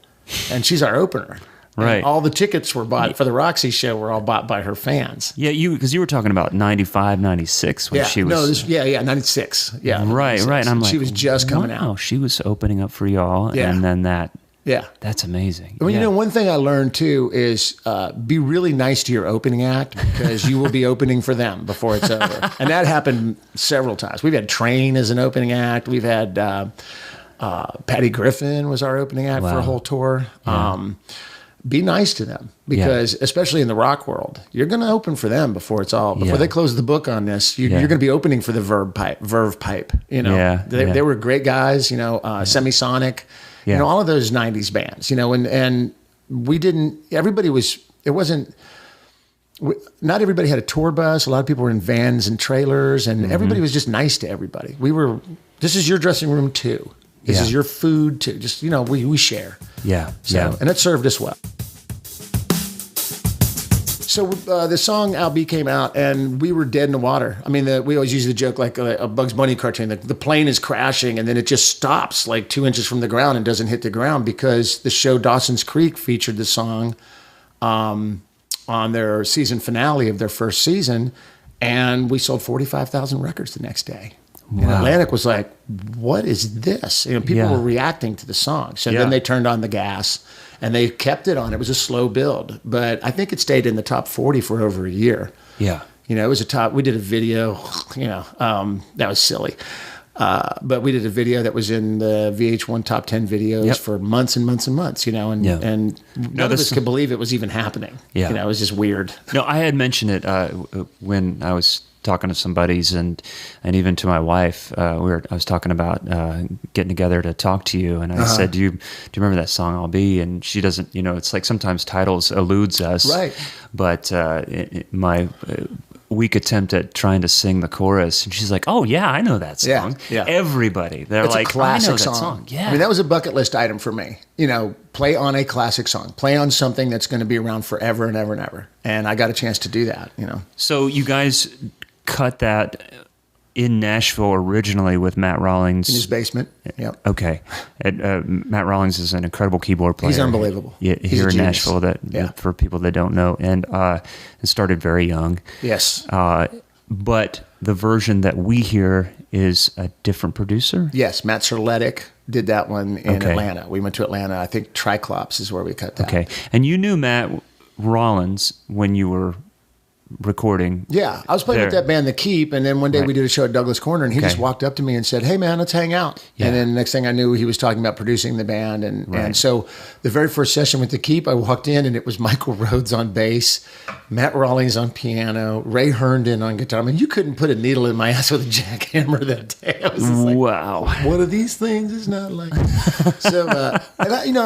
and she's our opener. Right. And all the tickets were bought for the Roxy show were all bought by her fans. Yeah, because you were talking about 95, 96 when she was... 96. Yeah. Right, 96. right. And I'm like, she was just coming out. Wow, she was opening up for y'all, and then that... Yeah. That's amazing. Well, one thing I learned too is be really nice to your opening act, because you will be opening for them before it's over. And that happened several times. We've had Train as an opening act. We've had Patty Griffin was our opening act for a whole tour. Yeah. Be nice to them, because especially in the rock world, you're going to open for them before they close the book on this. You're going to be opening for the Verve Pipe. They were great guys. Semisonic. Yeah. All of those 90s bands, and we didn't, not everybody had a tour bus. A lot of people were in vans and trailers, and everybody was just nice to everybody. This is your dressing room too. This is your food too. Just, we share. Yeah. And it served us well. So the song I'll Be came out, and we were dead in the water. I mean, we always use the joke like a Bugs Bunny cartoon. The plane is crashing, and then it just stops like 2 inches from the ground and doesn't hit the ground, because the show Dawson's Creek featured the song on their season finale of their first season, and we sold 45,000 records the next day. Wow. And Atlantic was like, what is this? People were reacting to the song. So then they turned on the gas, and they kept it on. It was a slow build, but I think it stayed in the top 40 for over a year. Yeah. It was we did a video, that was silly. But we did a video that was in the VH1 top 10 videos for months and months and months, and none of us could believe it was even happening. Yeah. It was just weird. No, I had mentioned it when I was talking to some buddies and even to my wife. I was talking about getting together to talk to you, and I said, do you remember that song I'll Be? And she doesn't, it's like sometimes titles eludes us. Right. But my weak attempt at trying to sing the chorus, and she's like, oh yeah, I know that song. Yeah. Everybody, it's like, a classic, I know that song. Yeah. I mean, that was a bucket list item for me. Play on a classic song, play on something that's going to be around forever and ever and ever. And I got a chance to do that, So you guys cut that in Nashville originally with Matt Rawlings. In his basement. Yep. Okay. Matt Rawlings is an incredible keyboard player. He's unbelievable. Here in Nashville, for people that don't know. And it started very young. Yes. But the version that we hear is a different producer? Yes. Matt Serletic did that one in Atlanta. We went to Atlanta. I think Triclops is where we cut that. Okay. And you knew Matt Rawlings when you were recording. Yeah, I was playing with that band, The Keep, and then one day we did a show at Douglas Corner, and he just walked up to me and said, hey man, let's hang out. Yeah. And then the next thing I knew, he was talking about producing the band, and so the very first session with The Keep, I walked in, and it was Michael Rhodes on bass, Matt Rawlings on piano, Ray Herndon on guitar. I mean, you couldn't put a needle in my ass with a jackhammer that day. I was just like, wow. One of these things is not like so. And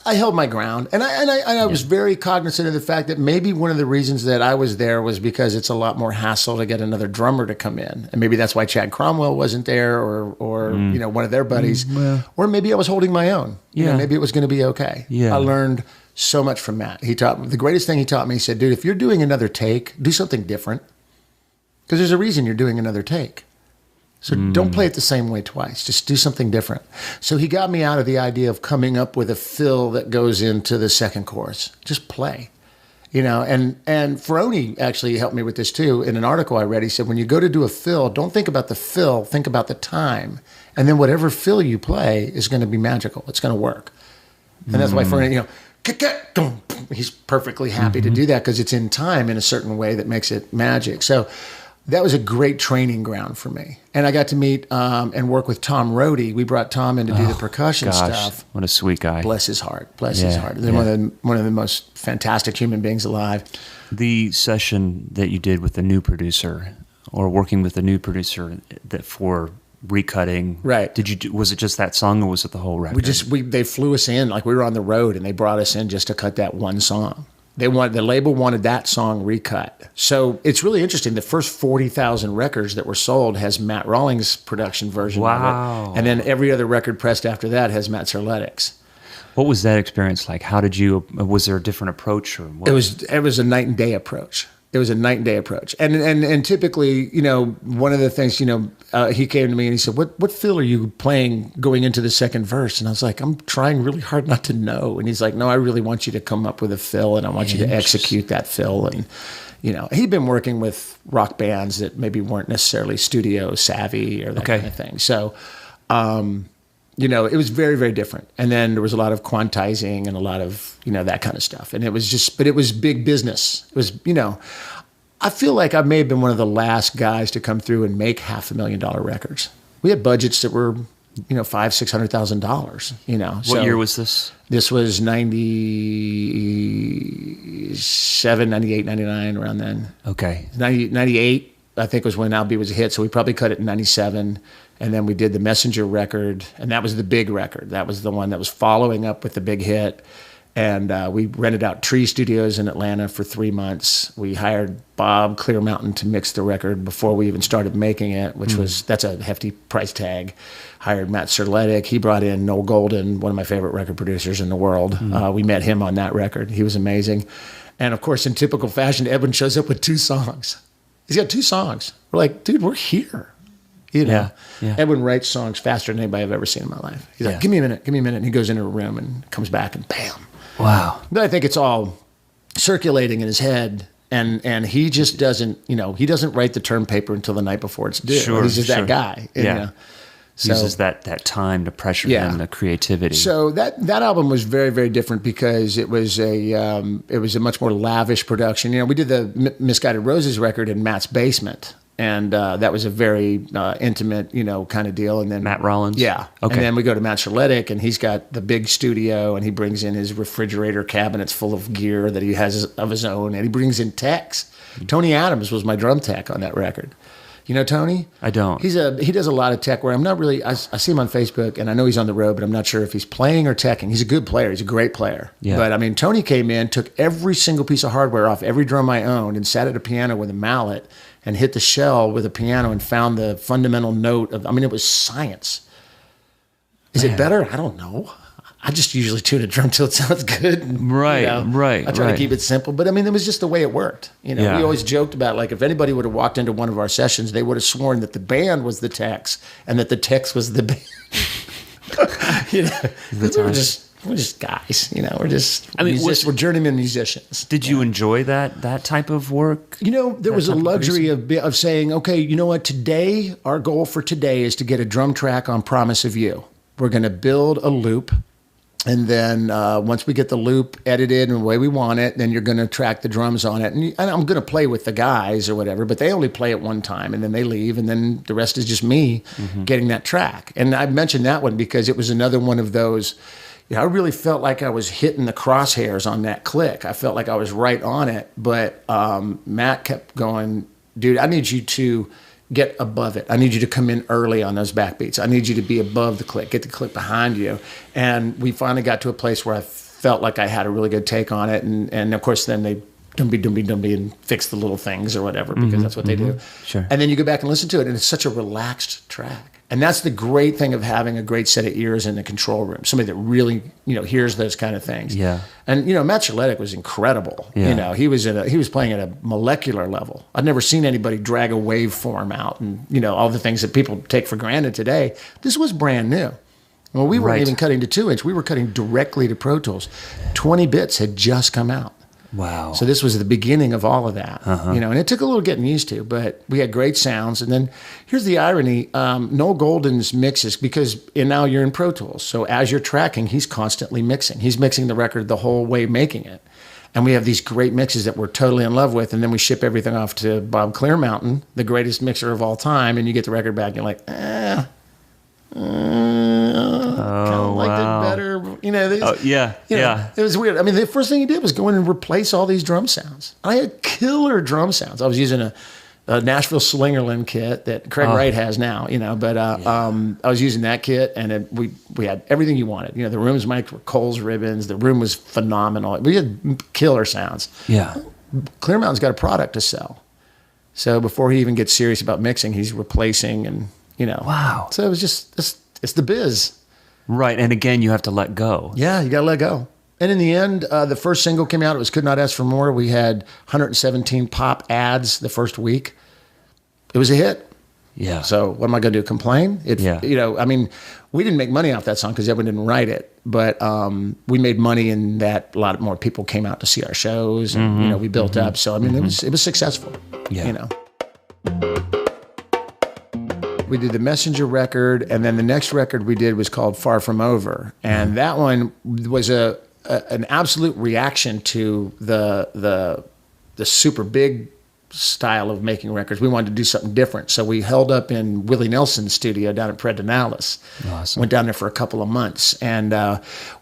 I held my ground, and I was very cognizant of the fact that maybe one of the reasons that I was there was because it's a lot more hassle to get another drummer to come in, and maybe that's why Chad Cromwell wasn't there, or one of their buddies, or maybe I was holding my own. Maybe it was going to be okay. I learned so much from Matt. He taught me the greatest thing he taught me. He said, "Dude, if you're doing another take, do something different, because there's a reason you're doing another take. So don't play it the same way twice. Just do something different. So he got me out of the idea of coming up with a fill that goes into the second chorus. Just play. And Ferroni actually helped me with this too. In an article I read, he said, when you go to do a fill, don't think about the fill, think about the time. And then whatever fill you play is going to be magical. It's going to work. And that's why Ferroni, he's perfectly happy to do that because it's in time in a certain way that makes it magic. So that was a great training ground for me. And I got to meet and work with Tom Rohde. We brought Tom in to do the percussion stuff. What a sweet guy. Bless his heart. Bless his heart. They're one of the most fantastic human beings alive. The session that you did with the new producer, or working with the new producer that for recutting, right? Was it just that song, or was it the whole record? They flew us in, like we were on the road, and they brought us in just to cut that one song. The label wanted that song recut. So it's really interesting. The first 40,000 records that were sold has Matt Rawlings' production version of it. And then every other record pressed after that has Matt Serletik's. What was that experience like? Was there a different approach? Or what? It was a night and day approach. It was a night and day approach. And typically, one of the things, he came to me and he said, what fill are you playing going into the second verse? And I was like, I'm trying really hard not to know. And he's like, no, I really want you to come up with a fill and I want you to execute that fill. And, he'd been working with rock bands that maybe weren't necessarily studio savvy or that kind of thing. So, it was very, very different. And then there was a lot of quantizing and a lot of, that kind of stuff. And it was big business. It was, I feel like I may have been one of the last guys to come through and make $500,000 records. We had budgets that were, $500,000-$600,000, What year was this? This was 97, 98, 99, around then. Okay. 98, I think, was when I'll Be was a hit. So we probably cut it in 97. And then we did the Messenger record, and that was the big record. That was the one that was following up with the big hit. And we rented out Tree Studios in Atlanta for 3 months. We hired Bob Clear Mountain to mix the record before we even started making it, which that's a hefty price tag. Hired Matt Serletik. He brought in Noel Golden, one of my favorite record producers in the world. We met him on that record. He was amazing. And of course, in typical fashion, Edwin shows up with 2 songs. He's got 2 songs. We're like, dude, we're here. Yeah. Edwin writes songs faster than anybody I've ever seen in my life. He's like, give me a minute. And he goes into a room and comes back and bam. Wow. But I think it's all circulating in his head. And he just doesn't, he doesn't write the term paper until the night before it's due. Sure, He's just that guy. So, uses that time to pressure him, the creativity. So that album was very, very different because it was a much more lavish production. We did the Misguided Roses record in Matt's basement. And that was a very intimate, kind of deal. And then Matt Rollins? Yeah. Okay. And then we go to Matt Serletik, and he's got the big studio, and he brings in his refrigerator cabinets full of gear that he has of his own, and he brings in techs. Tony Adams was my drum tech on that record. You know Tony? I don't. He does a lot of tech where I'm not really, I see him on Facebook, and I know he's on the road, but I'm not sure if he's playing or teching. He's a good player. He's a great player. Yeah. But, Tony came in, took every single piece of hardware off every drum I owned, and sat at a piano with a mallet and hit the shell with a piano and found the fundamental note of, it was science. Is it better? I don't know. I just usually tune a drum till it sounds good. Right. I try to keep it simple. But, it was just the way it worked. We always joked about, like, if anybody would have walked into one of our sessions, they would have sworn that the band was the techs and that the techs was the band. We're just guys, we're just, we're journeyman musicians. Did you enjoy that type of work? There was a luxury of saying, okay, you know what, today, our goal for today is to get a drum track on Promise of You. We're going to build a loop. And then once we get the loop edited and the way we want it, then you're going to track the drums on it. And I'm going to play with the guys or whatever, but they only play it one time and then they leave. And then the rest is just me getting that track. And I mentioned that one because it was another one of those, I really felt like I was hitting the crosshairs on that click. I felt like I was right on it. But Matt kept going, dude, I need you to get above it. I need you to come in early on those backbeats. I need you to be above the click, get the click behind you. And we finally got to a place where I felt like I had a really good take on it. And of course, then they dumby and fix the little things or whatever, because that's what they do. Sure. And then you go back and listen to it, and it's such a relaxed track. And that's the great thing of having a great set of ears in the control room. Somebody that really, hears those kind of things. Yeah. And, Matt Sharp was incredible. Yeah. He was playing at a molecular level. I'd never seen anybody drag a waveform out and, all the things that people take for granted today. This was brand new. Well, we weren't even cutting to 2-inch. We were cutting directly to Pro Tools. 20 bits had just come out. Wow. So this was the beginning of all of that, and it took a little getting used to, but we had great sounds. And then here's the irony, Noel Golden's mixes, because now you're in Pro Tools. So as you're tracking, he's constantly mixing. He's mixing the record the whole way making it. And we have these great mixes that we're totally in love with. And then we ship everything off to Bob Clearmountain, the greatest mixer of all time. And you get the record back and you're like, liked it better. It was weird. I mean, the first thing he did was go in and replace all these drum sounds. I had killer drum sounds. I was using a Nashville Slingerland kit that Craig Wright has now, but I was using that kit, and we had everything you wanted. The rooms mic'd were Coles ribbons. The room was phenomenal. We had killer sounds. Yeah. Clearmountain's got a product to sell. So before he even gets serious about mixing, he's replacing and, Wow. So it was just, it's the biz. Right. And again, you have to let go. Yeah, you got to let go. And in the end, the first single came out. It was Could Not Ask for More. We had 117 pop ads the first week. It was a hit. Yeah. So what am I going to do? Complain? We didn't make money off that song because Edwin didn't write it. But we made money in that a lot more people came out to see our shows. And, we built up. So, it was successful. Yeah. We did the Messenger record, and then the next record we did was called Far From Over, and that one was an absolute reaction to the super big style of making records. We wanted to do something different, so we held up in Willie Nelson's studio down at Predinalis. Awesome. Went down there for a couple of months, and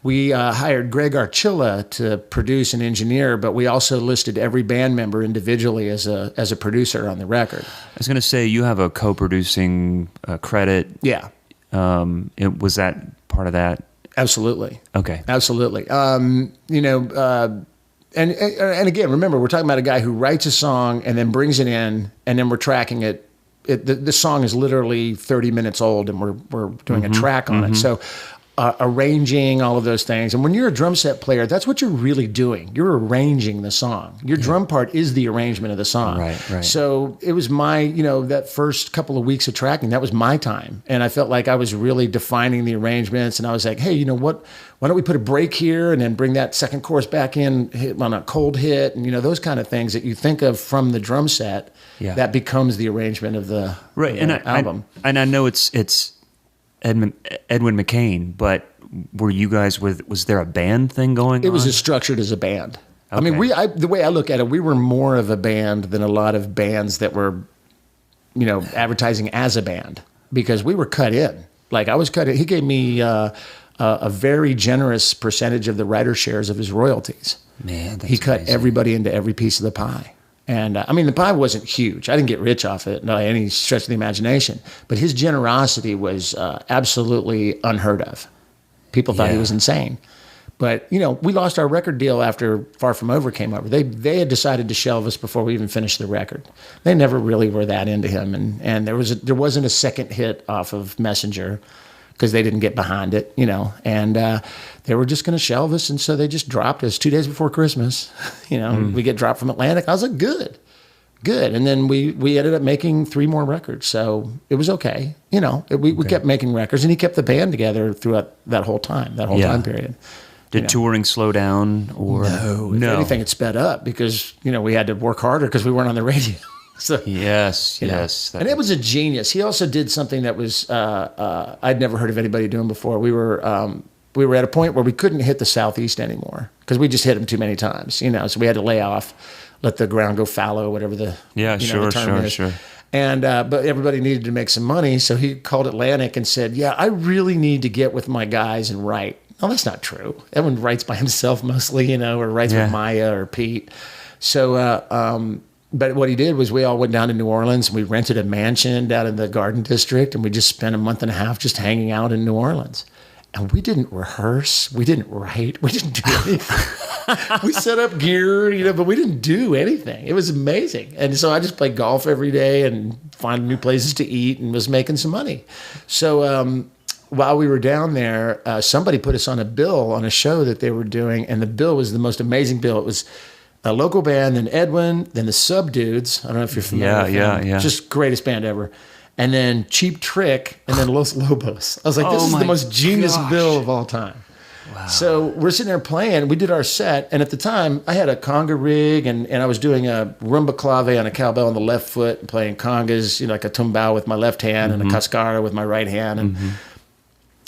we hired Greg Archilla to produce and engineer, but we also listed every band member individually as a producer on the record. I was going to say, you have a co-producing credit. Yeah. Was that part of that? Absolutely. Okay. Absolutely. And again, remember, we're talking about a guy who writes a song and then brings it in, and then we're tracking it. The song is literally 30 minutes old, and we're doing a track on it. So arranging all of those things. And when you're a drum set player, that's what you're really doing. You're arranging the song. Your drum part is the arrangement of the song. Right. So it was my, that first couple of weeks of tracking, that was my time. And I felt like I was really defining the arrangements. And I was like, hey, you know what? Why don't we put a break here and then bring that second chorus back in on a cold hit? And, those kind of things that you think of from the drum set, that becomes the arrangement of the album. And I know it's Edwin McCain, but were you guys was there a band thing going on? It was structured as a band. Okay. The way I look at it, we were more of a band than a lot of bands that were, advertising as a band, because we were cut in. Like I was cut in. He gave me a very generous percentage of the writer shares of his royalties. Man, that's he cut amazing. Everybody into every piece of the pie. And the pie wasn't huge. I didn't get rich off it by any stretch of the imagination. But his generosity was absolutely unheard of. People thought he was insane. But, we lost our record deal after Far From Over came over. They had decided to shelve us before we even finished the record. They never really were that into him. And there wasn't a second hit off of Messenger because they didn't get behind it, And they were just going to shelve us, and so they just dropped us 2 days before Christmas. We get dropped from Atlantic. I was like, good. And then we ended up making 3 more records, so it was okay. We kept making records, and he kept the band together throughout that whole time time period. Did touring slow down? Or no? If anything, it sped up because we had to work harder because we weren't on the radio. So, yes. And it was a genius. He also did something that was I'd never heard of anybody doing before. We were at a point where we couldn't hit the Southeast anymore because we just hit them too many times. So we had to lay off, let the ground go fallow, whatever the the term is. Sure. And but everybody needed to make some money, so he called Atlantic and said, "Yeah, I really need to get with my guys and write." Oh, that's not true. Everyone writes by himself mostly, or writes with Maia or Pete. So. But what he did was we all went down to New Orleans and we rented a mansion down in the Garden District, and we just spent a month and a half just hanging out in New Orleans. And we didn't rehearse. We didn't write. We didn't do anything. We set up gear, but we didn't do anything. It was amazing. And so I just played golf every day and find new places to eat and was making some money. So while we were down there, somebody put us on a bill on a show that they were doing, and the bill was the most amazing bill. It was a local band, then Edwin, then the Sub Dudes. I don't know if you're familiar with them. Yeah. Just greatest band ever. And then Cheap Trick, and then Los Lobos. I was like, this is the most genius bill of all time. Wow. So we're sitting there playing. We did our set, and at the time, I had a conga rig, and I was doing a rumba clave on a cowbell on the left foot, and playing congas, like a tumbao with my left hand and a cascara with my right hand. And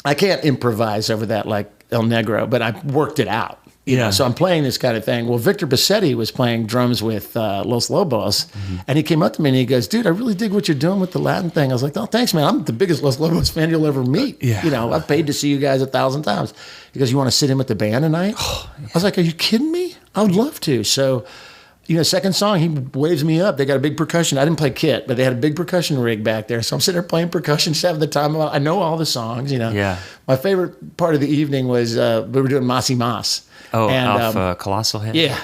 I can't improvise over that like El Negro, but I worked it out. So I'm playing this kind of thing. Well, Victor Bassetti was playing drums with Los Lobos, and he came up to me and he goes, "Dude, I really dig what you're doing with the Latin thing." I was like, "Oh, thanks, man. I'm the biggest Los Lobos fan you'll ever meet. I've paid to see you guys 1,000 times." He goes, "You want to sit in with the band tonight?" I was like, "Are you kidding me? I would love to." So, second song, he waves me up. They got a big percussion. I didn't play kit, but they had a big percussion rig back there. So I'm sitting there playing percussion, just having the time. I know all the songs, Yeah. My favorite part of the evening was we were doing Masi Mas. Oh, and, off Colossal Head? Yeah.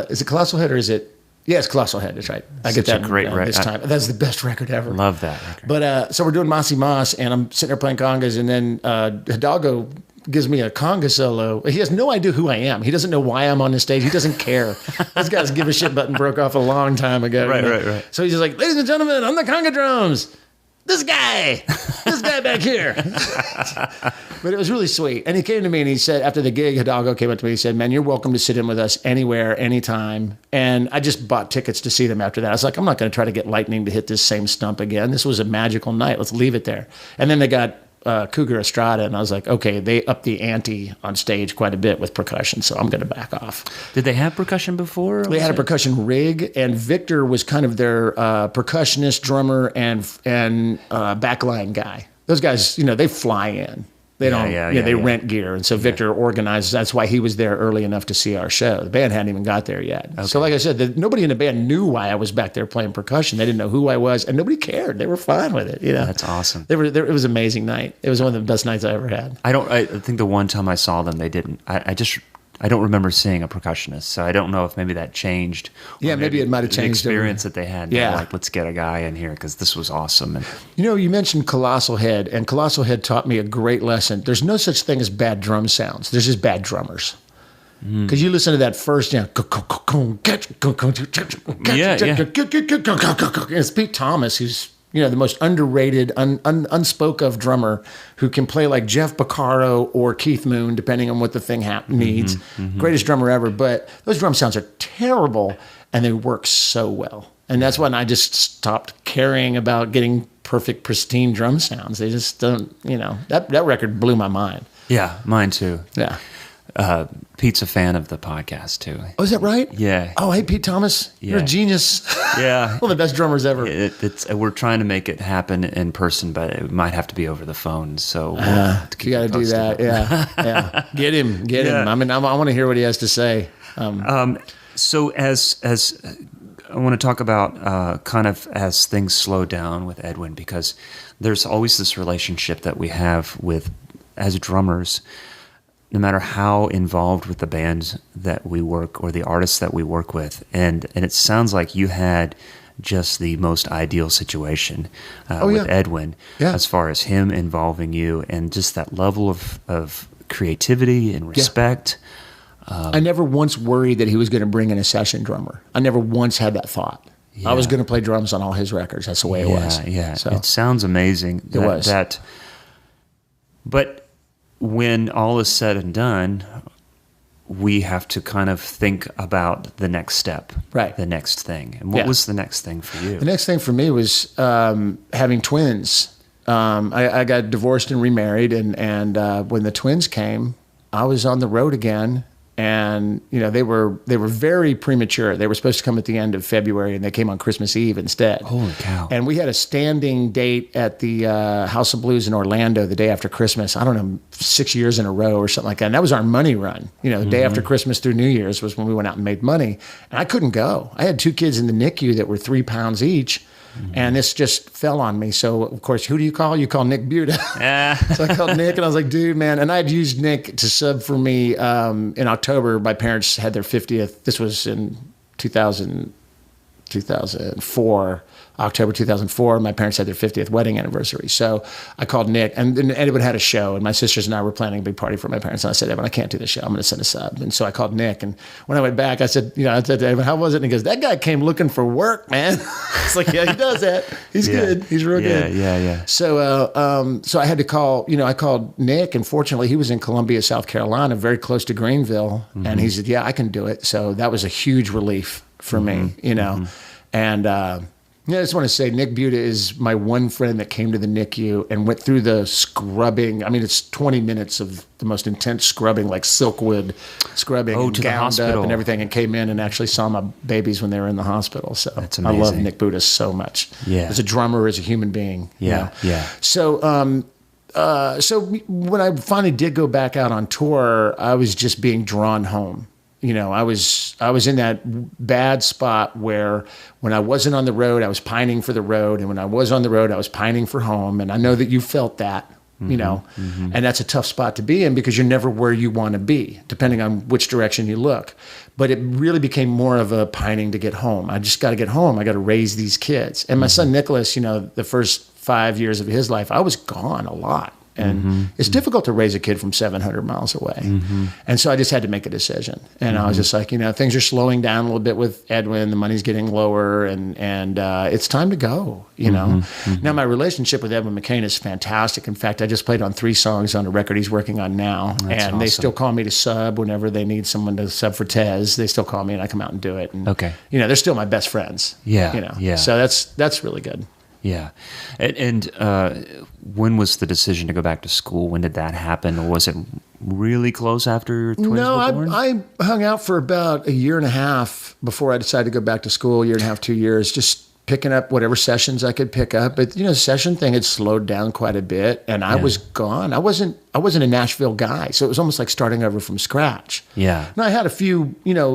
Is it Colossal Head or is it? Yeah, it's Colossal Head. That's right. I get that great record. This time. That's the best record ever. Love that record. But so we're doing Masi Mas, and I'm sitting there playing congas, and then Hidalgo gives me a conga solo. He has no idea who I am. He doesn't know why I'm on the stage. He doesn't care. This guy's give a shit button broke off a long time ago. Right. So he's just like, "Ladies and gentlemen, on the conga drums, this guy back here." But it was really sweet. And he came to me and he said, after the gig, Hidalgo came up to me, he said, "Man, you're welcome to sit in with us anywhere, anytime." And I just bought tickets to see them after that. I was like, I'm not going to try to get lightning to hit this same stump again. This was a magical night. Let's leave it there. And then they got Cougar Estrada, and I was like, okay, they upped the ante on stage quite a bit with percussion, so I'm going to back off. Did they have percussion before? They had a percussion rig, and Victor was kind of their percussionist, drummer, and backline guy. Those guys, they fly in. They don't. They rent gear, and so Victor organizes. That's why he was there early enough to see our show. The band hadn't even got there yet. Okay. So, like I said, nobody in the band knew why I was back there playing percussion. They didn't know who I was, and nobody cared. They were fine with it. That's awesome. It was an amazing night. It was one of the best nights I ever had. I think the one time I saw them, they didn't. I don't remember seeing a percussionist, so I don't know if maybe that changed. Yeah, maybe it might have changed. The experience that they had. Yeah. Like, let's get a guy in here because this was awesome. And you mentioned Colossal Head, and Colossal Head taught me a great lesson. There's no such thing as bad drum sounds. There's just bad drummers. Because you listen to that first, it's Pete Thomas, who's the most underrated, unspoke of drummer who can play like Jeff Beccaro or Keith Moon, depending on what the thing needs. Greatest drummer ever. But those drum sounds are terrible, and they work so well. And that's when I just stopped caring about getting perfect, pristine drum sounds. They just don't, that record blew my mind. Yeah, mine too. Yeah. Pete's a fan of the podcast too. Oh, is that right? Yeah. Oh, hey, Pete Thomas, you're a genius. Yeah. One of the best drummers ever. We're trying to make it happen in person, but it might have to be over the phone. So you got to do that. Yeah. Get him. I mean, I want to hear what he has to say. So as I want to talk about kind of as things slow down with Edwin, because there's always this relationship that we have with as drummers. No matter how involved with the bands that we work or the artists that we work with. And it sounds like you had just the most ideal situation with Edwin as far as him involving you and just that level of creativity and respect. I never once worried that he was going to bring in a session drummer. I never once had that thought. I was going to play drums on all his records. That's the way it was. Yeah, so, it sounds amazing. It was. But when all is said and done, we have to kind of think about the next step, right? The next thing. And what was the next thing for you? The next thing for me was having twins. I got divorced and remarried, and when the twins came, I was on the road again. And they were very premature. They were supposed to come at the end of February, and they came on Christmas Eve instead. Holy cow! And we had a standing date at the House of Blues in Orlando the day after Christmas. I don't know, 6 years in a row or something like that. And that was our money run. The day after Christmas through New Year's was when we went out and made money. And I couldn't go. I had 2 kids in the NICU that were 3 pounds each. And this just fell on me. So, of course, who do you call? You call Nick Buda. So I called Nick, and I was like, dude, man. And I had used Nick to sub for me in October. My parents had their 50th. This was in 2004. October 2004, my parents had their 50th wedding anniversary. So I called Nick, and Edwin had a show, and my sisters and I were planning a big party for my parents. And I said, Edwin, I can't do the show. I'm going to send a sub. And so I called Nick, and when I went back, I said to Edwin, how was it? And he goes, that guy came looking for work, man. It's like, yeah, he does that. He's good. He's real good. Yeah. So I had to call, I called Nick, and fortunately he was in Columbia, South Carolina, very close to Greenville. And he said, yeah, I can do it. So that was a huge relief for me, And, I just want to say Nick Buda is my one friend that came to the NICU and went through the scrubbing. I mean, it's 20 minutes of the most intense scrubbing, like silkwood scrubbing, and gowned up and everything, and came in and actually saw my babies when they were in the hospital. So that's amazing. I love Nick Buda so much. Yeah. As a drummer, as a human being. Yeah. So, so when I finally did go back out on tour, I was just being drawn home. I was in that bad spot where when I wasn't on the road, I was pining for the road. And when I was on the road, I was pining for home. And I know that you felt that, and that's a tough spot to be in because you're never where you want to be, depending on which direction you look. But it really became more of a pining to get home. I just got to get home. I got to raise these kids. And my son, Nicholas, the first 5 years of his life, I was gone a lot. And it's difficult to raise a kid from 700 miles away. And so I just had to make a decision. And I was just like, things are slowing down a little bit with Edwin. The money's getting lower, and it's time to go, Now, my relationship with Edwin McCain is fantastic. In fact, I just played on 3 songs on a record he's working on now. That's awesome. They still call me to sub whenever they need someone to sub for Tez. They still call me, and I come out and do it. And, they're still my best friends. Yeah. So that's really good. Yeah. And when was the decision to go back to school? When did that happen? Or was it really close after your twins were born? I hung out for about a year and a half before I decided to go back to school, 2 years, just picking up whatever sessions I could pick up. But, the session thing had slowed down quite a bit, and I was gone. I wasn't a Nashville guy, so it was almost like starting over from scratch. Yeah. And I had a few,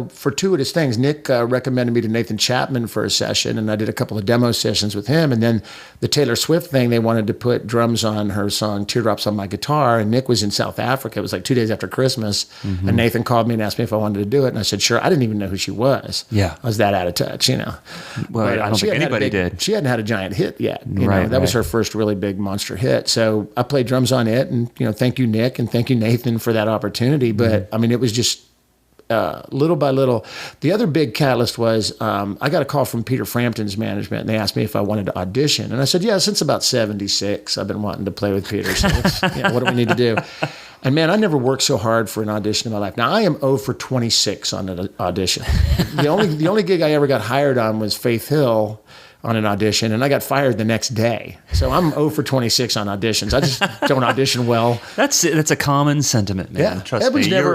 fortuitous things. Nick recommended me to Nathan Chapman for a session, and I did a couple of demo sessions with him. And then the Taylor Swift thing, they wanted to put drums on her song Teardrops on My Guitar, and Nick was in South Africa. It was like 2 days after Christmas, and Nathan called me and asked me if I wanted to do it, and I said, sure. I didn't even know who she was. Yeah. I was that out of touch, Well, but, I don't think anybody did. She hadn't had a giant hit yet. That was her first really big monster hit. So I played drums on it, and, thank you, Nick, and thank you, Nathan, for that opportunity. But I mean, it was just little by little. The other big catalyst was I got a call from Peter Frampton's management, and they asked me if I wanted to audition. And I said, yeah, since about 76, I've been wanting to play with Peter. So what do we need to do? And man, I never worked so hard for an audition in my life. Now I am 0 for 26 on an audition. The only gig I ever got hired on was Faith Hill on an audition, and I got fired the next day. So I'm 0 for 26 on auditions. I just don't audition well. That's a common sentiment, man. Yeah. Trust Edwin's me. Never,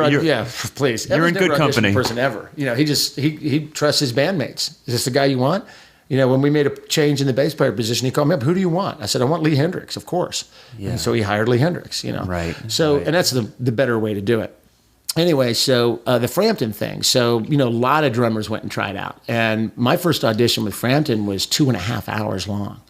please. You're Edwin's in good company. Person ever. He trusts his bandmates. Is this the guy you want? When we made a change in the bass player position, he called me up. Who do you want? I said, I want Lee Hendricks, of course. Yeah. And so he hired Lee Hendricks. Right. So, and that's the better way to do it. Anyway, so the Frampton thing. So, a lot of drummers went and tried out. And my first audition with Frampton was 2.5 hours long.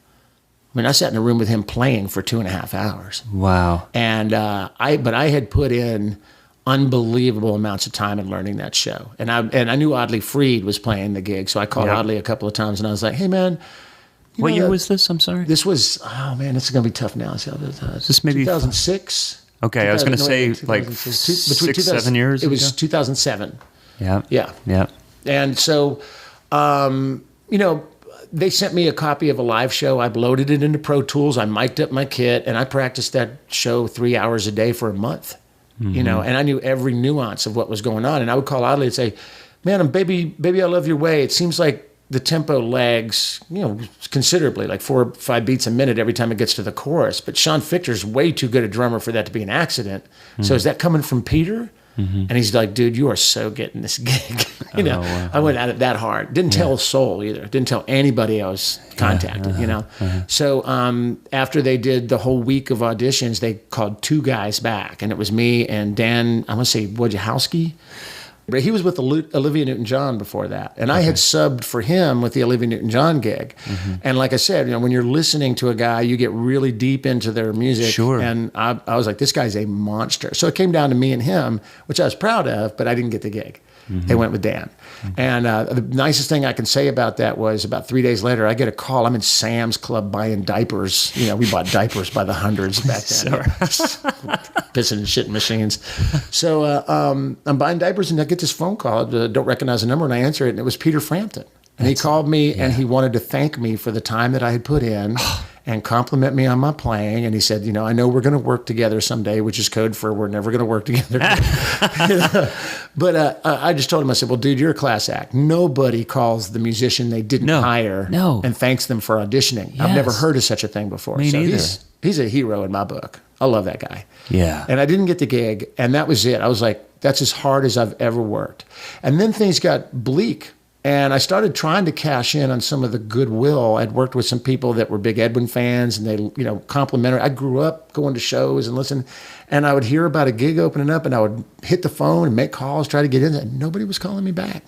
I mean, I sat in a room with him playing for 2.5 hours. Wow. And I had put in unbelievable amounts of time in learning that show. And I knew Audley Freed was playing the gig. So I called Audley a couple of times, and I was like, hey, man. What year was this? I'm sorry. This was, this is going to be tough now. Is this maybe 2006? Okay, I was going to say like 6, 7 years ago? It was 2007. Yeah. And so, they sent me a copy of a live show. I loaded it into Pro Tools. I mic'd up my kit, and I practiced that show 3 hours a day for a month. And I knew every nuance of what was going on. And I would call Audley and say, man, baby, I love your way. It seems like the tempo lags, considerably, like 4 or 5 beats a minute every time it gets to the chorus. But Sean Fictor's way too good a drummer for that to be an accident. So is that coming from Peter? And he's like, dude, you are so getting this gig. Wow. I went at it that hard. Didn't tell a soul either. Didn't tell anybody I was contacted, So after they did the whole week of auditions, they called 2 guys back. And it was me and Dan, I want to say Wojciechowski. But he was with Olivia Newton John before that. And I had subbed for him with the Olivia Newton John gig. And like I said, when you're listening to a guy, you get really deep into their music. Sure. And I was like, this guy's a monster. So it came down to me and him, which I was proud of, but I didn't get the gig. They went with Dan. And the nicest thing I can say about that was about 3 days later, I get a call. I'm in Sam's Club buying diapers. We bought diapers by the hundreds back then. Pissing and shitting machines. So I'm buying diapers, and I get this phone call. Don't recognize the number, and I answer it, and it was Peter Frampton. And he called me, and he wanted to thank me for the time that I had put in and compliment me on my playing. And he said, I know we're going to work together someday, which is code for we're never going to work together. But I just told him, I said, well, dude, you're a class act. Nobody calls the musician they didn't hire and thanks them for auditioning. Yes. I've never heard of such a thing before. Me neither. He's a hero in my book. I love that guy. Yeah. And I didn't get the gig, and that was it. I was like, that's as hard as I've ever worked. And then things got bleak. And I started trying to cash in on some of the goodwill. I'd worked with some people that were big Edwin fans, and they, complimentary. I grew up going to shows and listening, and I would hear about a gig opening up, and I would hit the phone and make calls, try to get in, and nobody was calling me back.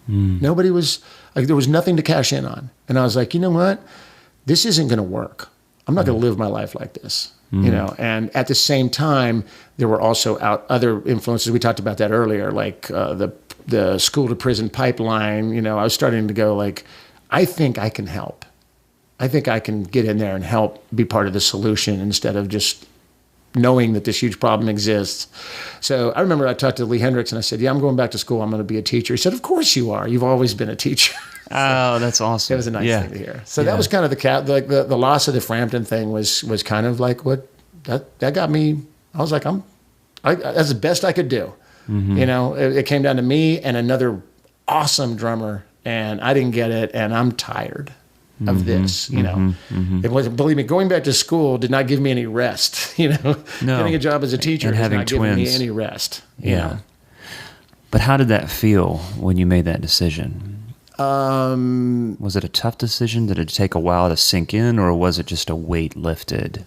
Nobody was, there was nothing to cash in on. And I was like, you know what? This isn't going to work. I'm not going to live my life like this. And at the same time, there were also other influences. We talked about that earlier, like the school to prison pipeline. I was starting to go like, I think I can help. I think I can get in there and help be part of the solution instead of just knowing that this huge problem exists. So I remember I talked to Lee Hendricks and I said, yeah, I'm going back to school. I'm going to be a teacher. He said, of course you are. You've always been a teacher. Oh, that's awesome. It was a nice thing to hear. So that was kind of the loss of the Frampton thing was kind of like what that got me. I was like, that's the best I could do. It came down to me and another awesome drummer, and I didn't get it, and I'm tired of this. It wasn't. Believe me, going back to school did not give me any rest. No. Getting a job as a teacher and has having not twins. given me any rest. Yeah. But how did that feel when you made that decision? Was it a tough decision? Did it take a while to sink in, or was it just a weight lifted?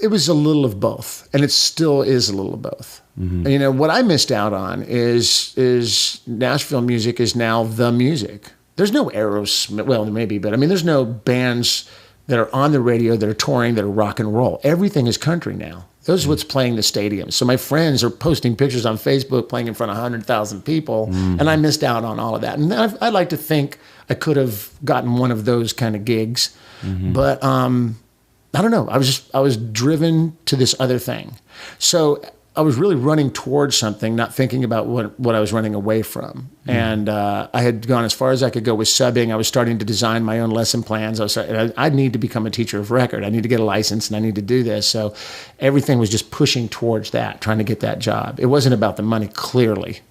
It was a little of both, and it still is a little of both. What I missed out on is Nashville music is now the music. There's no Aerosmith, well, maybe, but there's no bands that are on the radio that are touring that are rock and roll. Everything is country now. Those are what's playing the stadiums. So my friends are posting pictures on Facebook playing in front of 100,000 people, and I missed out on all of that. And I like to think I could have gotten one of those kind of gigs, but I don't know. I was driven to this other thing. So I was really running towards something, not thinking about what I was running away from. And I had gone as far as I could go with subbing. I was starting to design my own lesson plans. I need to become a teacher of record. I need to get a license, and I need to do this. So everything was just pushing towards that, trying to get that job. It wasn't about the money, clearly.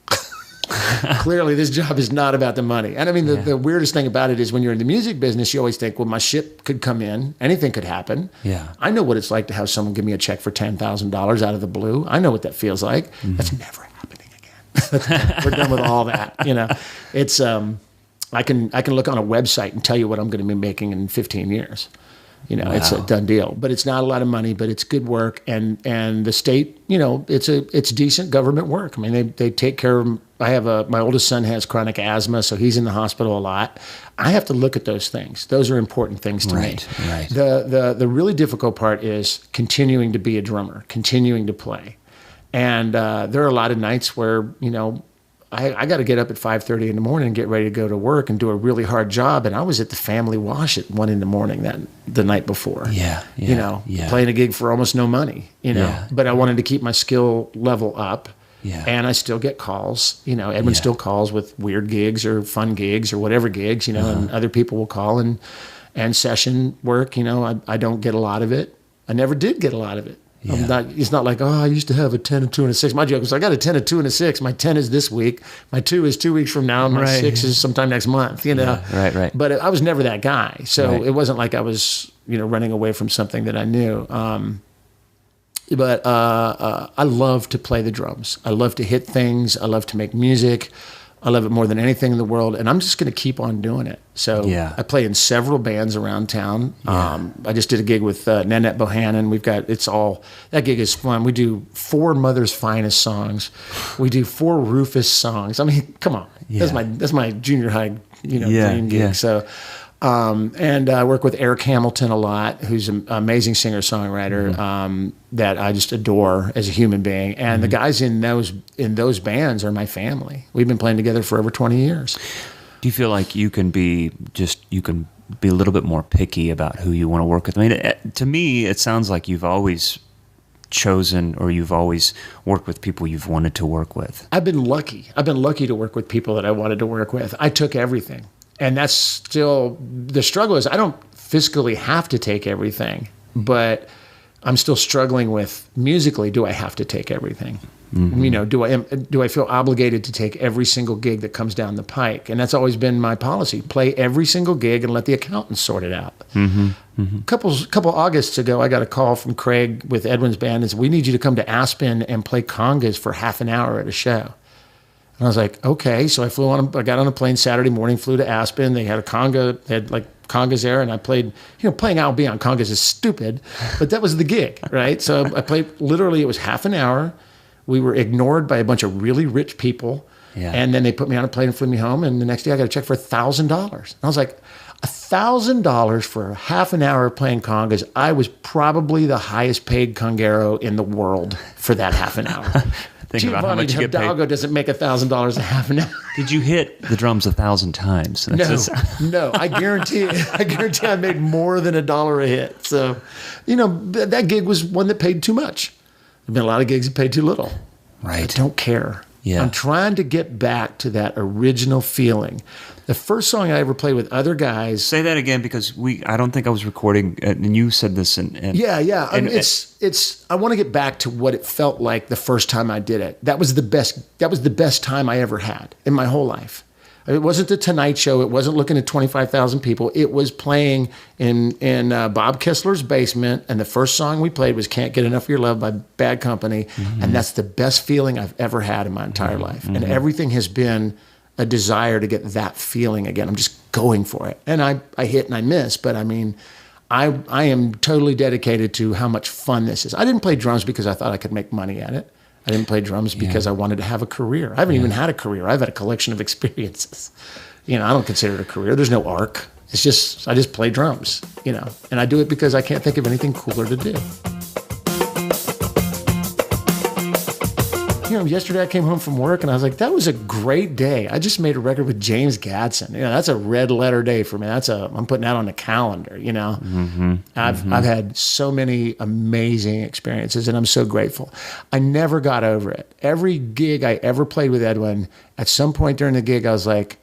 Clearly, this job is not about the money. And the weirdest thing about it is when you're in the music business, you always think, well, my ship could come in. Anything could happen. Yeah. I know what it's like to have someone give me a check for $10,000 out of the blue. I know what that feels like. That's never happening again. We're done with all that. It's I can look on a website and tell you what I'm going to be making in 15 years. Wow. It's a done deal, but it's not a lot of money, but it's good work. And the state, it's decent government work. They take care of, my oldest son has chronic asthma, so he's in the hospital a lot. I have to look at those things. Those are important things to me. Right. The really difficult part is continuing to be a drummer, continuing to play. And there are a lot of nights where, I got to get up at 5:30 in the morning and get ready to go to work and do a really hard job. And I was at the family wash at 1 a.m. the night before. Playing a gig for almost no money, But I wanted to keep my skill level up. Yeah. And I still get calls. Edwin still calls with weird gigs or fun gigs or whatever gigs, and other people will call and session work. I don't get a lot of it. I never did get a lot of it. Yeah. It's not like, I used to have a 10, a 2, and a 6. My joke was I got a 10, a 2, and a 6. My 10 is this week. My 2 is 2 weeks from now. And my 6 is sometime next month, Yeah, right. But I was never that guy. So it wasn't like I was, running away from something that I knew. But I love to play the drums. I love to hit things. I love to make music. I love it more than anything in the world, and I'm just going to keep on doing it. So I play in several bands around town. I just did a gig with Nanette Bohannon. That gig is fun. We do 4 Mother's Finest songs. We do 4 Rufus songs. I mean, come on. Yeah. That's my junior high, dream gig. Yeah. So, and I work with Eric Hamilton a lot, who's an amazing singer-songwriter that I just adore as a human being. And the guys in those bands are my family. We've been playing together for over 20 years. Do you feel like you can be a little bit more picky about who you want to work with? I mean, to me, it sounds like you've always chosen, or you've always worked with people you've wanted to work with. I've been lucky. I've been lucky to work with people that I wanted to work with. I took everything. And that's still, the struggle is I don't fiscally have to take everything, but I'm still struggling with musically, do I have to take everything? Do I feel obligated to take every single gig that comes down the pike? And that's always been my policy. Play every single gig and let the accountants sort it out. Couple Augusts ago, I got a call from Craig with Edwin's band and said, we need you to come to Aspen and play congas for half an hour at a show. And I was like, okay. So I got on a plane Saturday morning, flew to Aspen. They had a conga, they had like congas there, and I played, playing I'll Be on congas is stupid, but that was the gig, right? So I played, literally it was half an hour. We were ignored by a bunch of really rich people. Yeah. And then they put me on a plane and flew me home. And the next day I got a check for $1,000. And I was like, $1,000 for half an hour of playing congas. I was probably the highest paid congero in the world for that half an hour. Think about how much you get paid. Hidalgo doesn't make $1,000 a half an hour. Did you hit the drums 1,000 times? No. I guarantee I made more than $1 a hit. So, that gig was one that paid too much. There've been a lot of gigs that paid too little. Right. I don't care. Yeah. I'm trying to get back to that original feeling. The first song I ever played with other guys. Say that again, because I don't think I was recording, and you said this. Yeah. I want to get back to what it felt like the first time I did it. That was the best time I ever had in my whole life. It wasn't the Tonight Show. It wasn't looking at 25,000 people. It was playing in Bob Kessler's basement, and the first song we played was "Can't Get Enough of Your Love" by Bad Company, and that's the best feeling I've ever had in my entire life. And everything has been a desire to get that feeling again. I'm just going for it, and I hit and I miss, but I mean, I am totally dedicated to how much fun this is. I didn't play drums because I thought I could make money at it. I didn't play drums because I wanted to have a career. I haven't even had a career. I've had a collection of experiences. I don't consider it a career. There's no arc. It's just, I just play drums, and I do it because I can't think of anything cooler to do. Yesterday I came home from work and I was like, that was a great day. I just made a record with James Gadson. That's a red letter day for me. I'm putting that on the calendar, I've had so many amazing experiences and I'm so grateful. I never got over it. Every gig I ever played with Edwin, at some point during the gig, I was like,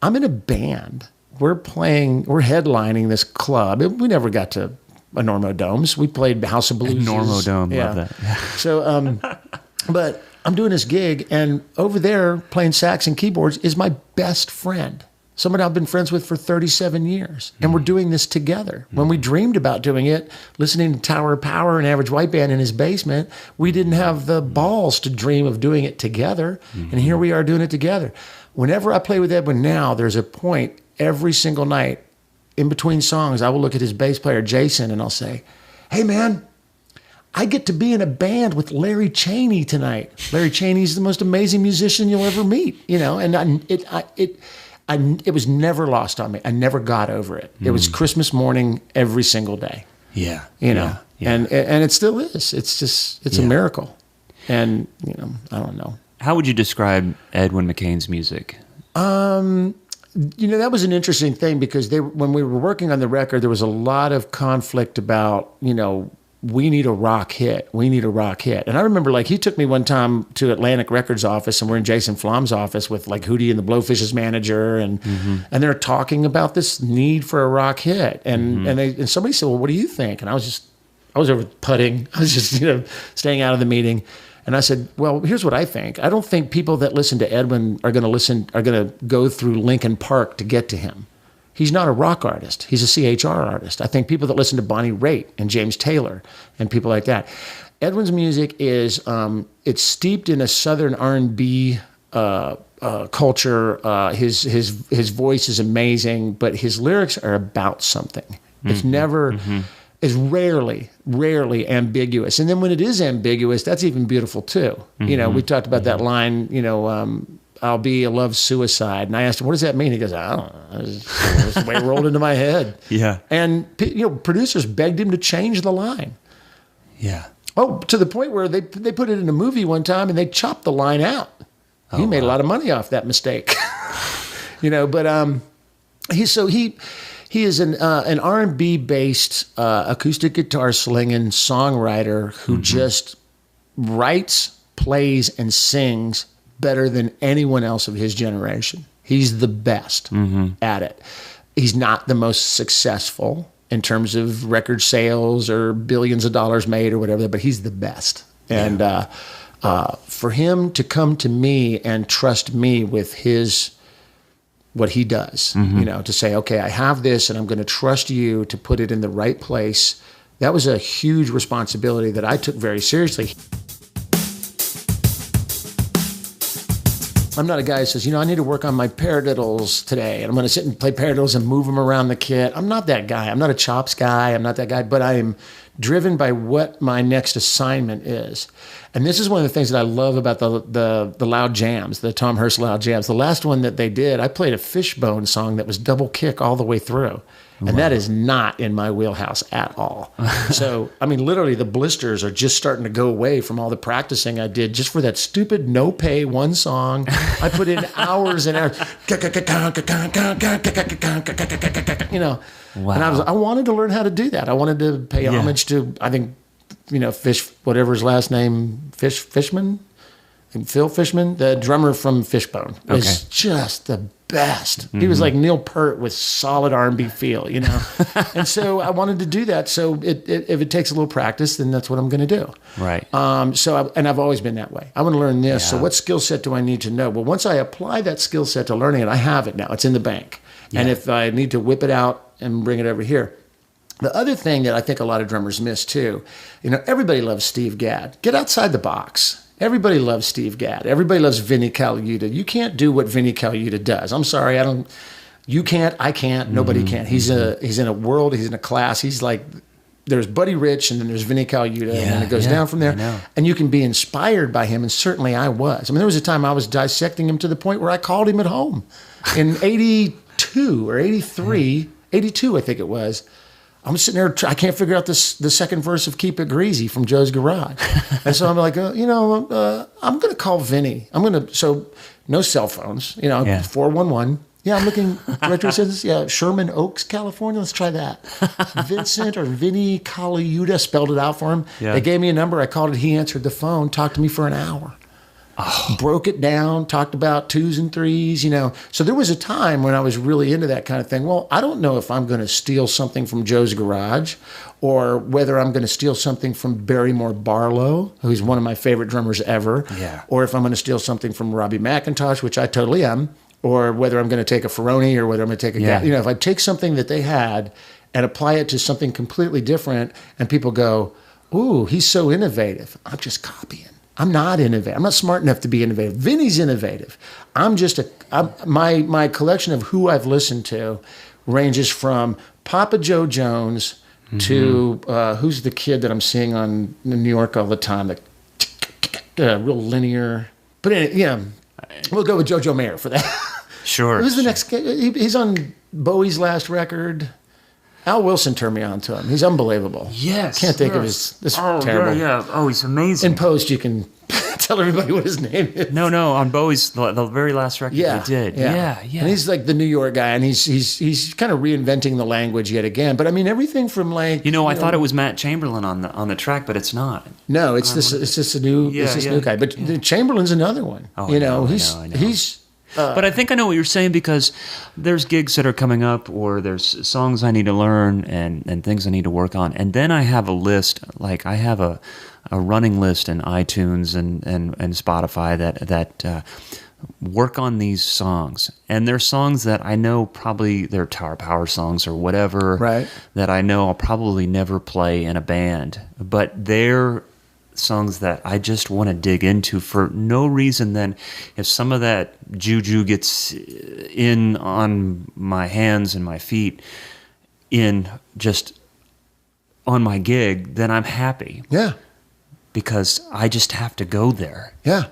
I'm in a band. We're headlining this club. We never got to Enormo Domes. We played House of Blues. Enormo Dome, love that. So, but I'm doing this gig, and over there playing sax and keyboards is my best friend, someone I've been friends with for 37 years, and we're doing this together. When we dreamed about doing it, listening to Tower of Power and Average White Band in his basement, we didn't have the balls to dream of doing it together, and here we are doing it together. Whenever I play with Edwin now, there's a point every single night in between songs, I will look at his bass player, Jason, and I'll say, hey, man, I get to be in a band with Larry Chaney tonight. Larry Chaney's the most amazing musician you'll ever meet, and it was never lost on me. I never got over it. It was Christmas morning every single day. Yeah. And it still is. It's a miracle. And, I don't know. How would you describe Edwin McCain's music? That was an interesting thing because when we were working on the record, there was a lot of conflict about, we need a rock hit. We need a rock hit. And I remember, he took me one time to Atlantic Records office, and we're in Jason Flom's office with, Hootie and the Blowfish's manager, and they're talking about this need for a rock hit. And somebody said, well, what do you think? And I was over putting. I was just, staying out of the meeting. And I said, well, here's what I think. I don't think people that listen to Edwin are going to go through Linkin Park to get to him. He's not a rock artist. He's a CHR artist. I think people that listen to Bonnie Raitt and James Taylor and people like that. Edwin's music is, it's steeped in a Southern R&B culture. His voice is amazing, but his lyrics are about something. It's never, it's rarely ambiguous. And then when it is ambiguous, that's even beautiful too. You know, we talked about that line, you know, I'll be a love suicide. And I asked him, what does that mean? He goes, I don't know. It's the way it rolled into my head. Yeah. And, you know, producers begged him to change the line. Yeah. Oh, to the point where they put it in a movie one time and they chopped the line out. He made a lot of money off that mistake. You know, but he is an R&B based acoustic guitar slinging songwriter who just writes, plays, and sings better than anyone else of his generation. He's the best at it. He's not the most successful in terms of record sales or billions of dollars made or whatever, but he's the best. And for him to come to me and trust me with what he does, you know, to say, okay, I have this and I'm going to trust you to put it in the right place. That was a huge responsibility that I took very seriously. I'm not a guy who says, you know, I need to work on my paradiddles today, and I'm going to sit and play paradiddles and move them around the kit. I'm not that guy. I'm not a chops guy. I'm not that guy. But I am driven by what my next assignment is. And this is one of the things that I love about the loud jams, the Tom Hurst loud jams. The last one that they did, I played a Fishbone song that was double kick all the way through. And that is not in my wheelhouse at all. So, I mean, literally the blisters are just starting to go away from all the practicing I did just for that stupid no pay one song. I put in hours and hours. You know, and I wanted to learn how to do that. I wanted to pay homage to, I think, you know, whatever his last name, Fishman, Phil Fishman, the drummer from Fishbone, was just the best. He was like Neil Peart with solid R&B feel, you know. And so I wanted to do that. So if it takes a little practice, then that's what I'm going to do. Right. And I've always been that way. I want to learn this. So what skill set do I need to know? Well, once I apply that skill set to learning it, I have it now. It's in the bank. And if I need to whip it out and bring it over here. The other thing that I think a lot of drummers miss too, you know, everybody loves Steve Gadd. Get outside the box. Everybody loves Steve Gadd. Everybody loves Vinnie Colaiuta. You can't do what Vinnie Colaiuta does. I'm sorry, you can't, I can't, nobody can. He's in a world, he's in a class. He's like, there's Buddy Rich and then there's Vinnie Colaiuta and then it goes down from there. And you can be inspired by him, and certainly I was. I mean, there was a time I was dissecting him to the point where I called him at home. In 82 or 83, 82 I think it was. I'm sitting there, I can't figure out the second verse of Keep It Greasy from Joe's Garage. And so I'm like, I'm going to call Vinny. So no cell phones, 411. Yeah, I'm looking, director says, Sherman Oaks, California. Let's try that. Vincent or Vinny Colaiuta, spelled it out for him. Yeah. They gave me a number. I called it. He answered the phone, talked to me for an hour. Broke it down, talked about twos and threes, So there was a time when I was really into that kind of thing. Well, I don't know if I'm going to steal something from Joe's Garage or whether I'm going to steal something from Barrymore Barlow, who's one of my favorite drummers ever, or if I'm going to steal something from Robbie McIntosh, which I totally am, or whether I'm going to take a Ferroni or whether I'm going to take a if I take something that they had and apply it to something completely different and people go, ooh, he's so innovative. I'm just copying. I'm not innovative. I'm not smart enough to be innovative. Vinny's innovative. My collection of who I've listened to ranges from Papa Joe Jones to who's the kid that I'm seeing on New York all the time, real linear. But anyway, we'll go with JoJo Mayer for that. Sure. Who's the next kid? He's on Bowie's last record. Al Wilson turned me on to him. He's unbelievable. Yes. Can't think of his. This terrible. Yeah. Oh, he's amazing. In post, you can tell everybody what his name is. No. On Bowie's the very last record he did. Yeah. And he's like the New York guy, and he's kind of reinventing the language yet again. But I mean, everything from like I thought it was Matt Chamberlain on the track, but it's not. No, it's just a new new guy. But Chamberlain's another one. Oh, I know. He's. But I think I know what you're saying, because there's gigs that are coming up, or there's songs I need to learn and things I need to work on. And then I have a list, like I have a running list in iTunes and Spotify that work on these songs. And they're songs that I know probably they're Tower Power songs or whatever, right, that I know I'll probably never play in a band. But they're songs that I just want to dig into for no reason than if some of that juju gets in on my hands and my feet in just on my gig, then I'm happy. Yeah. Because I just have to go there. Yeah.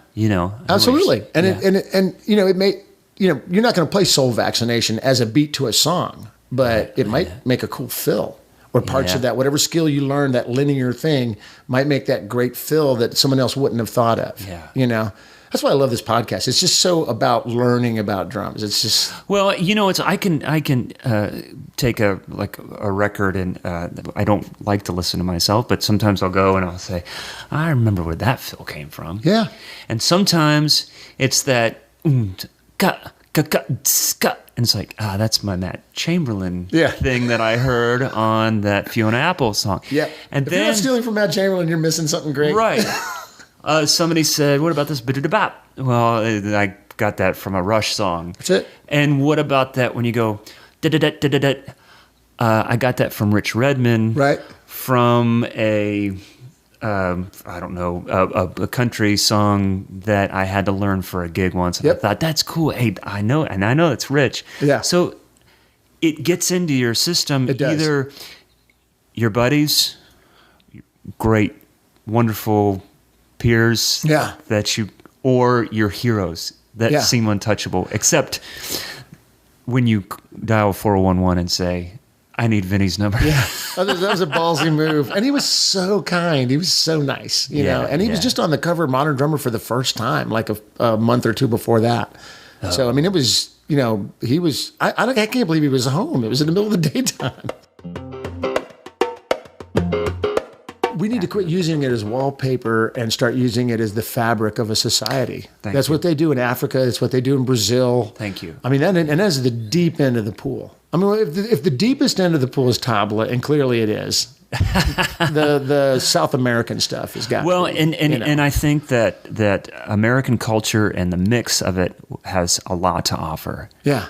Absolutely. And it may, you're not going to play Soul Vaccination as a beat to a song, but it might make a cool fill. Or parts of that, whatever skill you learn, that linear thing might make that great fill that someone else wouldn't have thought of. Yeah. That's why I love this podcast. It's just so about learning about drums. It's just I can take a record and I don't like to listen to myself, but sometimes I'll go and I'll say, I remember where that fill came from. Yeah. And sometimes it's that and it's like, that's my Matt Chamberlain thing that I heard on that Fiona Apple song. Yeah. And if you're not stealing from Matt Chamberlain, you're missing something great. Right. Somebody said, what about this bit-a-bop? Well, I got that from a Rush song. That's it. And what about that when you go, da-da-da-da-da-da? I got that from Rich Redman. Right. From a country song that I had to learn for a gig once. And I thought, that's cool. Hey, I know it's Rich. Yeah. So it gets into your system. It does. Either your buddies, great, wonderful peers or your heroes that seem untouchable, except when you dial 4011 and say, I need Vinny's number. Yeah, that was a ballsy move. And he was so kind. He was so nice, you know. And he was just on the cover of Modern Drummer for the first time, like a month or two before that. Oh. So, I mean, it was, he was, I can't believe he was home. It was in the middle of the daytime. We need to quit using it as wallpaper and start using it as the fabric of a society. That's what they do in Africa. It's what they do in Brazil. Thank you. I mean, and that's the deep end of the pool. I mean, if the deepest end of the pool is tabla, and clearly it is, the South American stuff has got. Well, and I think that American culture and the mix of it has a lot to offer. Yeah.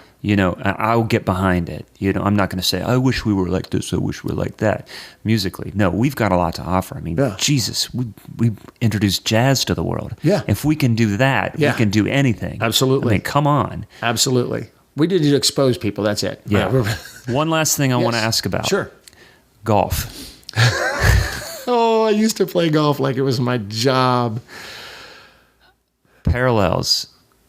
I'll get behind it. I'm not going to say, I wish we were like this, I wish we were like that, musically. No, we've got a lot to offer. I mean, Jesus, we introduced jazz to the world. Yeah. If we can do that, we can do anything. Absolutely. I mean, come on. Absolutely. We need to expose people, that's it. Yeah. One last thing I want to ask about. Sure. Golf. Oh, I used to play golf like it was my job. Parallels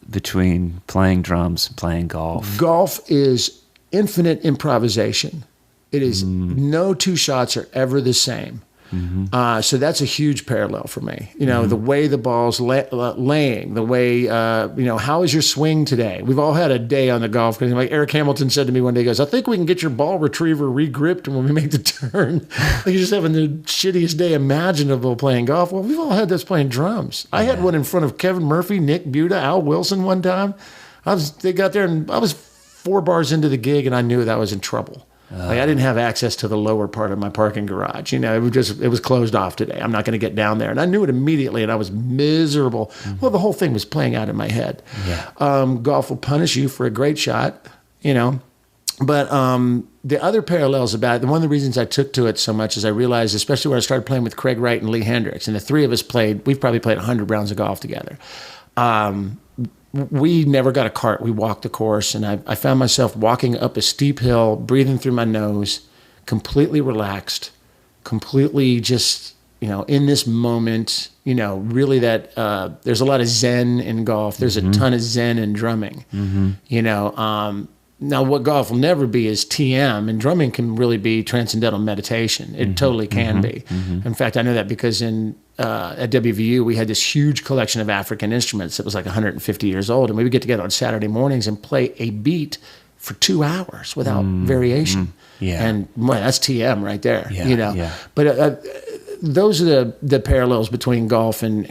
between playing drums and playing golf. Golf is infinite improvisation. It is no two shots are ever the same. Mm-hmm. So that's a huge parallel for me. The way the ball's laying, the way, how is your swing today? We've all had a day on the golf course. Like Eric Hamilton said to me one day, he goes, I think we can get your ball retriever re-gripped when we make the turn. Like you're just having the shittiest day imaginable playing golf. Well, we've all had this playing drums. I had one in front of Kevin Murphy, Nick Buda, Al Wilson one time. They got there and I was 4 bars into the gig and I knew that I was in trouble. Like I didn't have access to the lower part of my parking garage. It was closed off today. I'm not going to get down there. And I knew it immediately and I was miserable. Mm-hmm. Well, the whole thing was playing out in my head. Yeah. Golf will punish you for a great shot, But the other parallels about it, one of the reasons I took to it so much is I realized, especially when I started playing with Craig Wright and Lee Hendricks, and the three of us we've probably played 100 rounds of golf together. We never got a cart. We walked the course, and I found myself walking up a steep hill, breathing through my nose, completely relaxed, completely just, in this moment, really that there's a lot of Zen in golf. There's a ton of Zen in drumming, Now, what golf will never be is TM, and drumming can really be transcendental meditation. It totally can be. Mm-hmm. In fact, I know that because at WVU, we had this huge collection of African instruments that was like 150 years old, and we would get together on Saturday mornings and play a beat for 2 hours without variation. Yeah. And boy, that's TM right there. Yeah. Yeah. But those are the parallels between golf and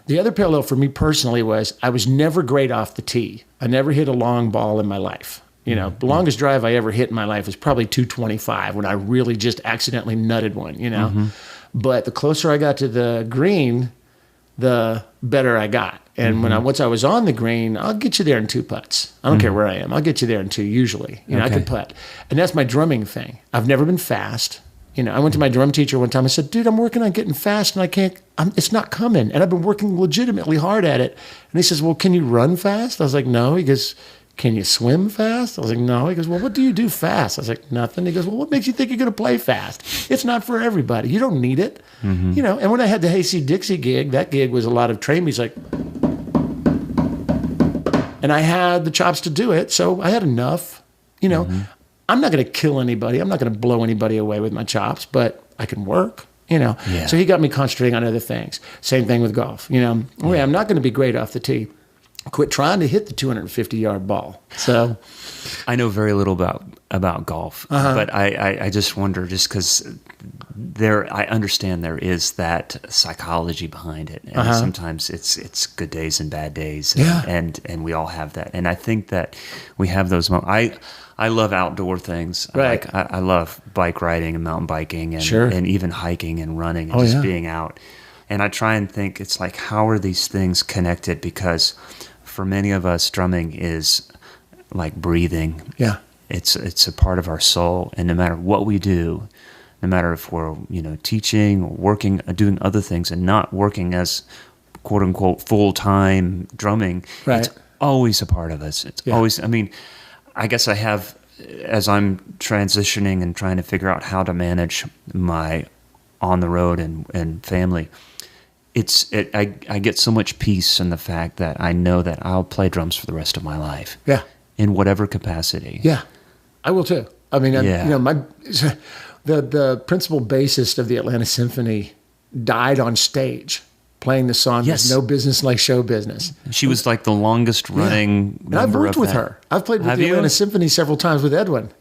the other parallel for me personally was I was never great off the tee. I never hit a long ball in my life. The longest drive I ever hit in my life was probably 225 when I really just accidentally nutted one, But the closer I got to the green, the better I got. And once I was on the green, I'll get you there in 2 putts. I don't care where I am. I'll get you there in 2 usually. I could putt. And that's my drumming thing. I've never been fast. I went to my drum teacher one time. I said, dude, I'm working on getting fast and it's not coming. And I've been working legitimately hard at it. And he says, well, can you run fast? I was like, no. He goes, can you swim fast? I was like, no. He goes, well, what do you do fast? I was like, nothing. He goes, well, what makes you think you're going to play fast? It's not for everybody. You don't need it. Mm-hmm. And when I had the Hey See Dixie gig, that gig was a lot of train music. And I had the chops to do it. So I had enough, Mm-hmm. I'm not going to kill anybody. I'm not going to blow anybody away with my chops, but I can work, Yeah. So he got me concentrating on other things. Same thing with golf, I'm not going to be great off the tee. Quit trying to hit the 250-yard ball. So I know very little about golf, but I just wonder, just because I understand there is that psychology behind it, and sometimes it's good days and bad days, and we all have that. And I think that we have those moments. I love outdoor things. Right. I love bike riding and mountain biking and even hiking and running and just being out. And I try and think, it's like, how are these things connected? Because for many of us, drumming is like breathing. Yeah. It's a part of our soul. And no matter what we do, no matter if we're, teaching, working, doing other things and not working as quote unquote full-time drumming, it's always a part of us. It's always, I guess I have, as I'm transitioning and trying to figure out how to manage my on the road and family, I get so much peace in the fact that I know that I'll play drums for the rest of my life. Yeah. In whatever capacity. Yeah. I will too. The principal bassist of the Atlanta Symphony died on stage playing the song There's No Business Like Show Business. She was like the longest running And I've worked with her. I've played with the Atlanta Symphony several times with Edwin.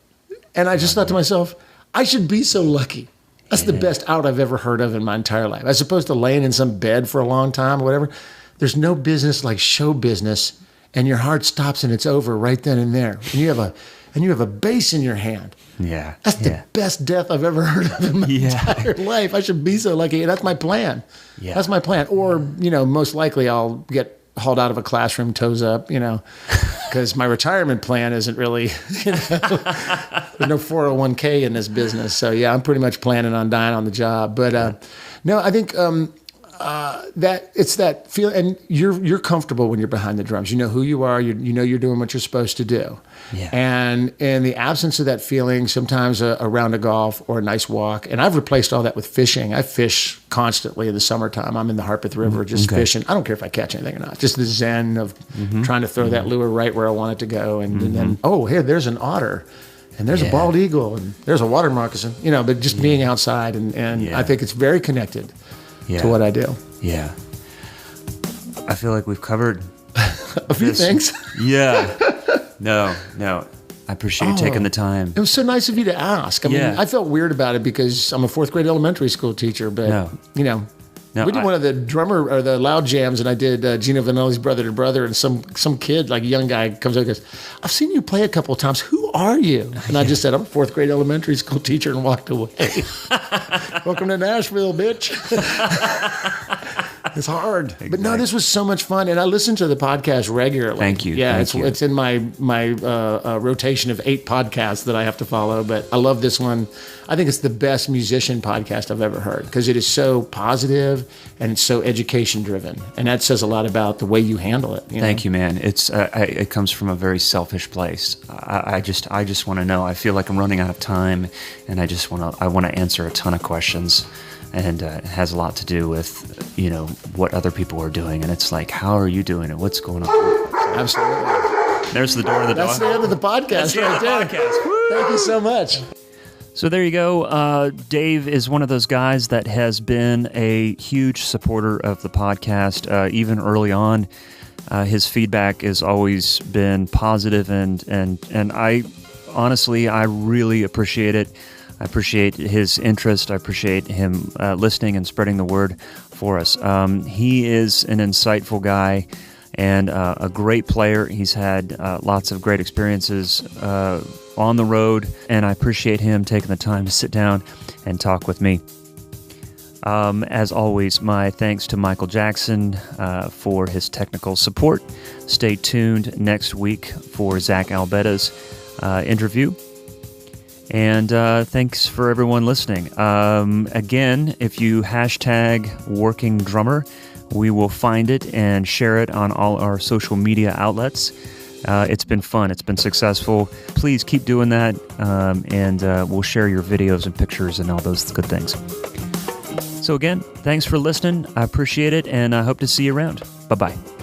And I just thought to myself, I should be so lucky. That's the best out I've ever heard of in my entire life. As opposed to laying in some bed for a long time or whatever. There's no business like show business, and your heart stops and it's over right then and there. And you have a bass in your hand. Yeah. That's the best death I've ever heard of in my entire life. I should be so lucky. That's my plan. Yeah. That's my plan. Or, most likely I'll get hauled out of a classroom, toes up, because my retirement plan isn't really, there's no 401k in this business. So, I'm pretty much planning on dying on the job. But, no, I think that it's that feel, and you're comfortable when you're behind the drums. You know who you are. You know you're doing what you're supposed to do. Yeah. And in the absence of that feeling, sometimes a round of golf or a nice walk, and I've replaced all that with fishing. I fish constantly in the summertime. I'm in the Harpeth River just fishing. I don't care if I catch anything or not. Just the zen of trying to throw that lure right where I want it to go, and then hey, there's an otter. And there's a bald eagle, and there's a water moccasin. But just being outside, and I think it's very connected to what I do. Yeah. I feel like we've covered a few things. Yeah. No. I appreciate you taking the time. It was so nice of you to ask. I mean, I felt weird about it because I'm a fourth grade elementary school teacher, but we did one of the drummer or the loud jams, and I did Gino Vanelli's Brother to Brother, and some kid, like a young guy, comes over and goes, "I've seen you play a couple of times. Who are you?" And I just said, "I'm a fourth grade elementary school teacher," and walked away. Welcome to Nashville, bitch. It's hard. Exactly. But no, this was so much fun. And I listen to the podcast regularly. Thank you. Yeah, it's in my rotation of 8 podcasts that I have to follow. But I love this one. I think it's the best musician podcast I've ever heard because it is so positive and it's so education driven. And that says a lot about the way you handle it. Thank you, man. It's it comes from a very selfish place. I just want to know. I feel like I'm running out of time, and I want to answer a ton of questions. And it has a lot to do with, what other people are doing. And it's like, how are you doing it? What's going on? Absolutely. There's the door of the dog. That's the end of the podcast right there. Thank you so much. So there you go. Dave is one of those guys that has been a huge supporter of the podcast, even early on. His feedback has always been positive, and I honestly, I really appreciate it. I appreciate his interest. I appreciate him listening and spreading the word for us. He is an insightful guy and a great player. He's had lots of great experiences on the road, and I appreciate him taking the time to sit down and talk with me. As always, my thanks to Michael Jackson for his technical support. Stay tuned next week for Zach Albetta's interview. And thanks for everyone listening. Again, if you hashtag Working Drummer, we will find it and share it on all our social media outlets. It's been fun. It's been successful. Please keep doing that, and we'll share your videos and pictures and all those good things. So again, thanks for listening. I appreciate it, and I hope to see you around. Bye-bye.